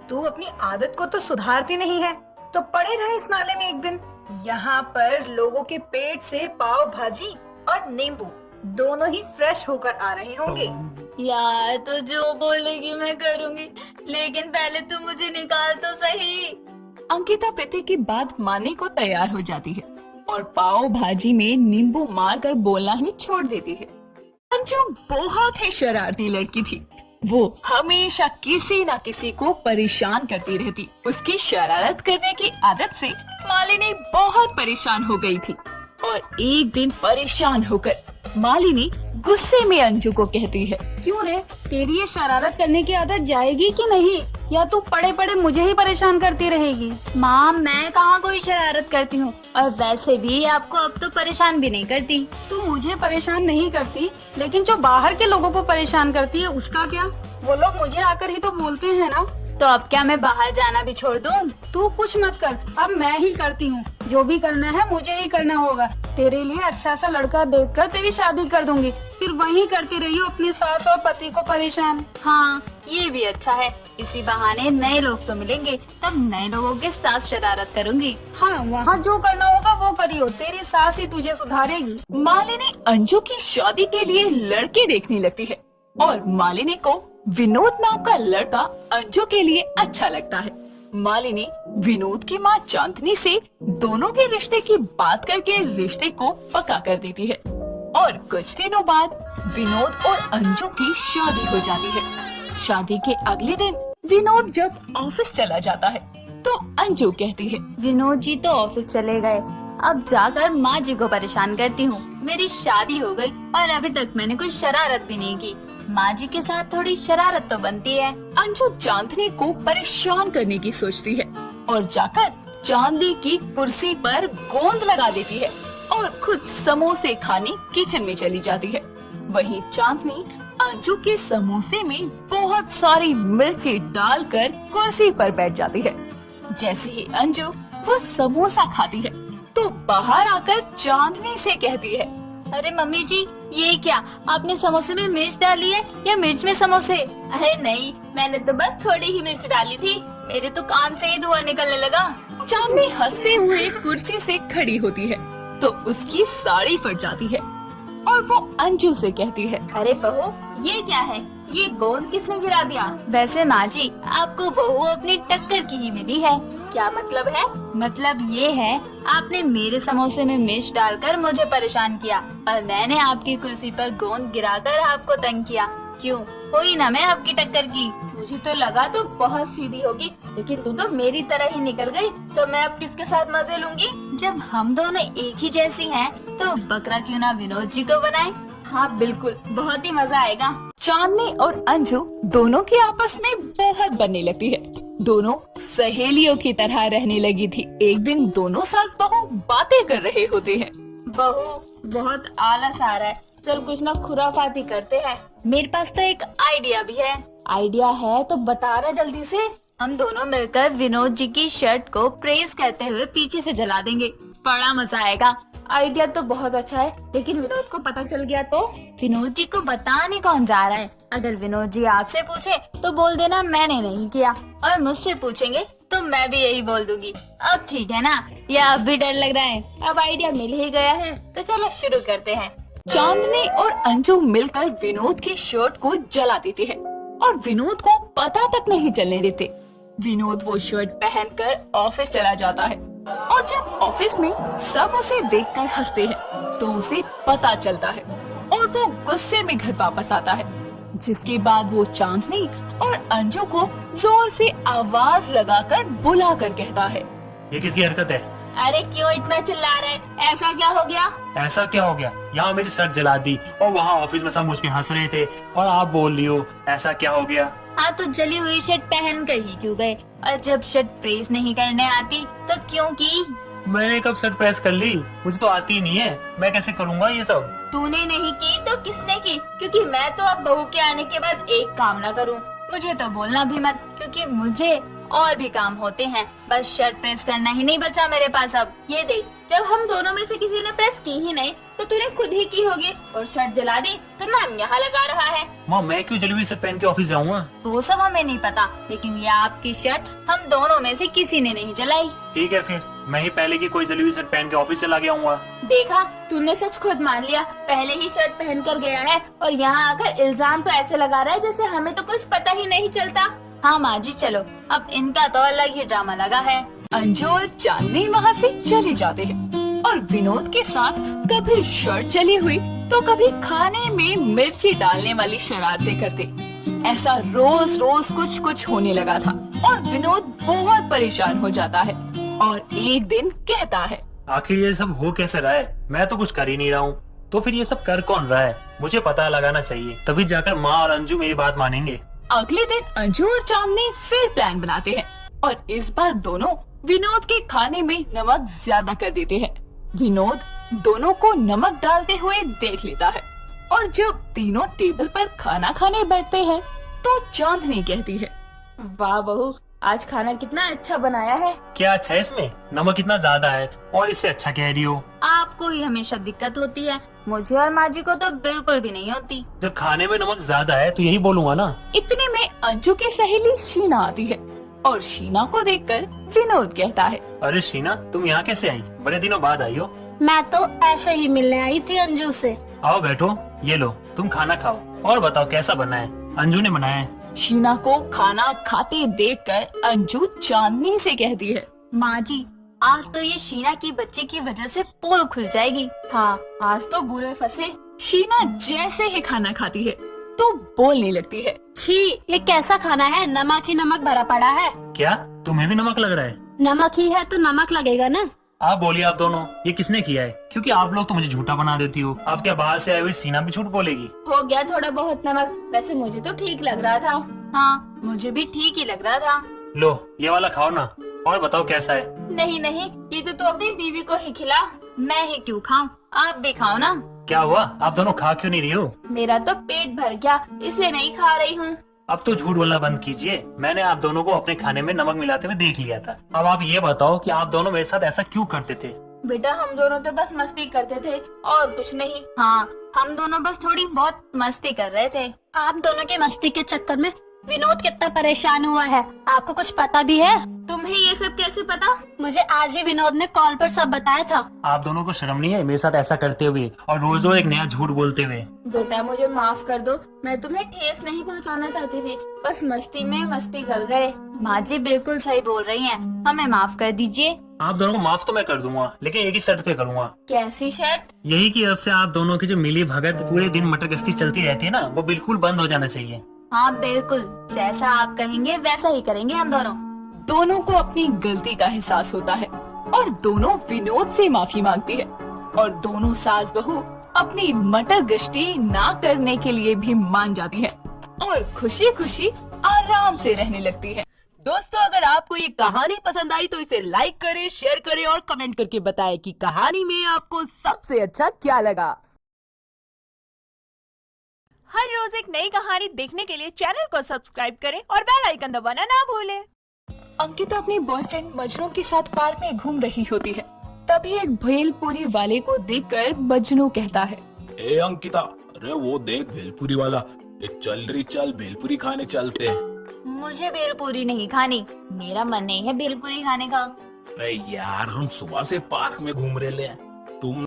तू अपनी आदत को तो सुधारती नहीं है तो पड़े रहे इस नाले में एक दिन। यहाँ पर लोगों के पेट से पाव भाजी और नींबू दोनों ही फ्रेश होकर आ रहे होंगे। यार तो जो बोलेगी मैं करूँगी, लेकिन पहले तू मुझे निकाल तो सही। अंकिता प्रीति की बात मानने को तैयार हो जाती है और पाव भाजी में नींबू मारकर बोलना ही छोड़ देती है। अंजू बहुत ही शरारती लड़की थी। वो हमेशा किसी न किसी को परेशान करती रहती। उसकी शरारत करने की आदत से मालिनी बहुत परेशान हो गई थी और एक दिन परेशान होकर मालिनी गुस्से में अंजू को कहती है, क्यों रे, तेरी ये शरारत करने की आदत जाएगी कि नहीं, या तू पड़े पड़े मुझे ही परेशान करती रहेगी? माँ, मैं कहाँ कोई शरारत करती हूँ, और वैसे भी आपको अब तो परेशान भी नहीं करती। तू मुझे परेशान नहीं करती, लेकिन जो बाहर के लोगों को परेशान करती है उसका क्या? वो लोग मुझे आकर ही तो बोलते हैं ना। तो अब क्या मैं बाहर जाना भी छोड़ दूँ? तू कुछ मत कर, अब मैं ही करती हूँ। जो भी करना है मुझे ही करना होगा। तेरे लिए अच्छा सा लड़का देखकर तेरी शादी कर दूंगी, फिर वही करती रहियो अपनी सास और पति को परेशान। हाँ, ये भी अच्छा है, इसी बहाने नए लोग तो मिलेंगे, तब नए लोगों के साथ शरारत करूंगी। हाँ, वहाँ जो करना होगा वो करियो, तेरी सास ही तुझे सुधारेगी। मालिनी अंजू की शादी के लिए लड़के देखने लगती है और मालिनी को विनोद नाम का लड़का अंजू के लिए अच्छा लगता है। मालिनी विनोद की माँ चांदनी से दोनों के रिश्ते की बात करके रिश्ते को पक्का कर देती है और कुछ दिनों बाद विनोद और अंजू की शादी हो जाती है। शादी के अगले दिन विनोद जब ऑफिस चला जाता है तो अंजू कहती है, विनोद जी तो ऑफिस चले गए, अब जाकर माँ जी को परेशान करती हूँ। मेरी शादी हो गई और अभी तक मैंने कोई शरारत भी नहीं की। माँ जी के साथ थोड़ी शरारत तो बनती है। अंजू चांदनी को परेशान करने की सोचती है और जाकर चांदनी की कुर्सी पर गोंद लगा देती है और खुद समोसे खाने किचन में चली जाती है। वहीं चांदनी अंजू के समोसे में बहुत सारी मिर्ची डालकर कुर्सी पर बैठ जाती है। जैसे ही अंजू वो समोसा खाती है तो बाहर आकर चांदनी से कहती है, अरे मम्मी जी, ये क्या, आपने समोसे में मिर्च डाली है या मिर्च में समोसे? अरे नहीं, मैंने तो बस थोड़ी ही मिर्च डाली थी, मेरे तो कान से ही धुआं निकलने लगा। चांदनी हंसते हुए कुर्सी से खड़ी होती है तो उसकी साड़ी फट जाती है और वो अंजू से कहती है, अरे बहू, ये क्या है, ये गोंद किसने गिरा दिया? वैसे माँ जी, आपको बहू अपनी टक्कर की ही मिली है। क्या मतलब है? मतलब ये है, आपने मेरे समोसे में मिर्च डालकर मुझे परेशान किया और मैंने आपकी कुर्सी पर गोंद गिराकर आपको तंग किया। क्यों, हुई ना मैं आपकी टक्कर की? मुझे तो लगा तो बहुत सीधी होगी, लेकिन तू तो मेरी तरह ही निकल गई, तो मैं अब किसके साथ मजे लूंगी? जब हम दोनों एक ही जैसी हैं, तो बकरा क्यों ना विनोद जी को बनाए? हाँ बिल्कुल, बहुत ही मजा आएगा। चांदनी और अंजू दोनों की आपस में बहुत बनने लगती है। दोनों सहेलियों की तरह रहने लगी थी। एक दिन दोनों सास बहू बातें कर रहे होते हैं। बहू बहुत आलस आ रहा है, चल कुछ ना खुराफाती करते हैं। मेरे पास तो एक आइडिया भी है। आइडिया है तो बता रहा जल्दी से। हम दोनों मिलकर विनोद जी की शर्ट को प्रेस करते हुए पीछे से जला देंगे, बड़ा मजा आएगा। आइडिया तो बहुत अच्छा है, लेकिन विनोद को पता चल गया तो? विनोद जी को बताने कौन जा रहा है? अगर विनोद जी आपसे पूछे तो बोल देना मैंने नहीं किया, और मुझसे पूछेंगे तो मैं भी यही बोल दूंगी। अब ठीक है ना, या अब भी डर लग रहा है? अब आइडिया मिल ही गया है तो चलो शुरू करते हैं। चांदनी और अंजू मिलकर विनोद की शर्ट को जला देती है और विनोद को पता तक नहीं चलने देते। विनोद वो शर्ट पहनकर ऑफिस चला जाता है और जब ऑफिस में सब उसे देखकर हंसते हैं तो उसे पता चलता है और वो गुस्से में घर वापस आता है। जिसके बाद वो चांदनी और अंजू को जोर से आवाज लगाकर बुलाकर कहता है, ये किसकी हरकत है? अरे क्यों इतना चिल्ला रहे? ऐसा क्या हो गया? ऐसा क्या हो गया? यहाँ मेरी शर्ट जला दी और वहाँ ऑफिस में सब मुझ पे हंस रहे थे और आप बोल रही हो ऐसा क्या हो गया? हाँ तो जली हुई शर्ट पहन कर ही क्यों गए? और जब शर्ट प्रेस नहीं करने आती तो क्यों की? मैंने कब शर्ट प्रेस कर ली? मुझे तो आती ही नहीं है, मैं कैसे करूँगा ये सब? तूने नहीं की तो किसने की? क्योंकि मैं तो अब बहू के आने के बाद एक काम ना करूँ। मुझे तो बोलना भी मत, क्योंकि मुझे और भी काम होते हैं। बस शर्ट प्रेस करना ही नहीं बचा मेरे पास अब। ये देख, जब हम दोनों में से किसी ने प्रेस की ही नहीं तो तूने खुद ही की होगी, और शर्ट जला दी तो नाम यहाँ लगा रहा है। माँ मैं क्यों जली हुई शर्ट पहन के ऑफिस जाऊँगा? वो सब हमें नहीं पता, लेकिन ये आपकी शर्ट हम दोनों में से किसी ने नहीं जलाई। ठीक है फिर मैं ही पहले की कोई जली हुई शर्ट पहन के ऑफिस चला गया हूँ। देखा, तूने सच खुद मान लिया, पहले ही शर्ट पहन कर गया है और यहाँ आकर इल्जाम तो ऐसे लगा रहा है जैसे हमें तो कुछ पता ही नहीं चलता। हाँ माँ जी चलो, अब इनका तो अलग ही ड्रामा लगा है। अंजू और चांदनी वहाँ से चले जाते हैं और विनोद के साथ कभी शर्ट जली हुई तो कभी खाने में मिर्ची डालने वाली शरारतें करते। ऐसा रोज रोज कुछ कुछ होने लगा था और विनोद बहुत परेशान हो जाता है और एक दिन कहता है, आखिर ये सब हो कैसे रहा है? मैं तो कुछ कर ही नहीं रहा हूँ, तो फिर ये सब कर कौन रहा है? मुझे पता लगाना चाहिए, तभी जाकर माँ और अंजू मेरी बात मानेंगे। अगले दिन अंजू और चांदनी फिर प्लान बनाते हैं और इस बार दोनों विनोद के खाने में नमक ज्यादा कर देते हैं। विनोद दोनों को नमक डालते हुए देख लेता है और जब तीनों टेबल पर खाना खाने बैठते हैं तो चांदनी कहती है, वाह बहू, आज खाना कितना अच्छा बनाया है। क्या अच्छा है इसमें? नमक इतना ज्यादा है और इससे अच्छा कह रही हो? आपको ही हमेशा दिक्कत होती है, मुझे और माँ जी को तो बिल्कुल भी नहीं होती। जब खाने में नमक ज्यादा है तो यही बोलूंगा ना। इतने में अंजू की सहेली शीना आती है और शीना को देखकर विनोद कहता है, अरे शीना तुम यहाँ कैसे आई? बड़े दिनों बाद आई हो। मैं तो ऐसे ही मिलने आई थी अंजू से। आओ बैठो, ये लो तुम खाना खाओ और बताओ कैसा बना है? अंजू ने बनाया है। शीना को खाना खाते देखकर अंजू चांदनी से कहती है, माँ जी आज तो ये शीना की बच्चे की वजह से पोल खुल जाएगी। हाँ आज तो बुरे फंसे। शीना जैसे ही खाना खाती है तो बोलने लगती है, छी, ये कैसा खाना है? नमक ही नमक भरा पड़ा है। क्या तुम्हें भी नमक लग रहा है? नमक ही है तो नमक लगेगा ना। आप बोलिए आप दोनों, ये किसने किया है? क्योंकि आप लोग तो मुझे झूठा बना देती हो। आप क्या बाहर से आई हुई शीना भी झूठ बोलेगी? हो गया थोड़ा बहुत नमक, वैसे मुझे तो ठीक लग रहा था। हाँ मुझे भी ठीक ही लग रहा था। लो ये वाला खाओ ना और बताओ कैसा है? नहीं नहीं, ये तो तू अपनी बीवी को ही खिला, मैं ही क्यों खाऊं? आप भी खाओ ना। क्या हुआ, आप दोनों खा क्यों नहीं रही हो? मेरा तो पेट भर गया इसलिए नहीं खा रही हूँ। अब तो झूठ बोलना बंद कीजिए। मैंने आप दोनों को अपने खाने में नमक मिलाते हुए देख लिया था। अब आप ये बताओ कि आप दोनों मेरे साथ ऐसा क्यों करते थे? बेटा हम दोनों तो बस मस्ती करते थे और कुछ नहीं। हाँ हम दोनों बस थोड़ी बहुत मस्ती कर रहे थे। आप दोनों के मस्ती के चक्कर में विनोद कितना परेशान हुआ है, आपको कुछ पता भी है? तुम्हें ये सब कैसे पता? मुझे आज ही विनोद ने कॉल पर सब बताया था। आप दोनों को शर्म नहीं है मेरे साथ ऐसा करते हुए और रोज रोज एक नया झूठ बोलते हुए? बेटा मुझे माफ कर दो, मैं तुम्हें ठेस नहीं पहुंचाना चाहती थी, बस मस्ती में मस्ती कर गए। माँ जी बिल्कुल सही बोल रही हैं, हमें माफ कर दीजिए। आप दोनों को माफ तो मैं कर दूंगा, लेकिन एक ही शर्त पे करूंगा। कैसी शर्त? यही कि अब से आप दोनों की जो मिली भगत पूरे दिन मटर गश्ती चलती रहती है ना, वो बिल्कुल बंद हो जाना चाहिए। हाँ बिल्कुल, जैसा आप कहेंगे वैसा ही करेंगे हम दोनों। दोनों को अपनी गलती का एहसास होता है और दोनों विनोद से माफी मांगती है और दोनों सास बहू अपनी मटर गश्ती ना करने के लिए भी मान जाती है और खुशी खुशी आराम से रहने लगती है। दोस्तों अगर आपको ये कहानी पसंद आई तो इसे लाइक करें, शेयर करें और कमेंट करके बताएं कि कहानी में आपको सबसे अच्छा क्या लगा। हर रोज एक नई कहानी देखने के लिए चैनल को सब्सक्राइब करें और बेल आइकन दबाना ना भूलें। अंकिता अपने बॉयफ्रेंड मजनू के साथ पार्क में घूम रही होती है। तभी एक भेलपुरी वाले को देखकर मजनू कहता है, ए अंकिता, अरे वो देख भेलपुरी वाला, चल रही, चल भेलपुरी खाने चलते हैं। मुझे भेलपूरी नहीं खानी, मेरा मन नहीं है भेलपूरी खाने का। अरे यार, हम सुबह से पार्क में घूम रहे हैं, तुम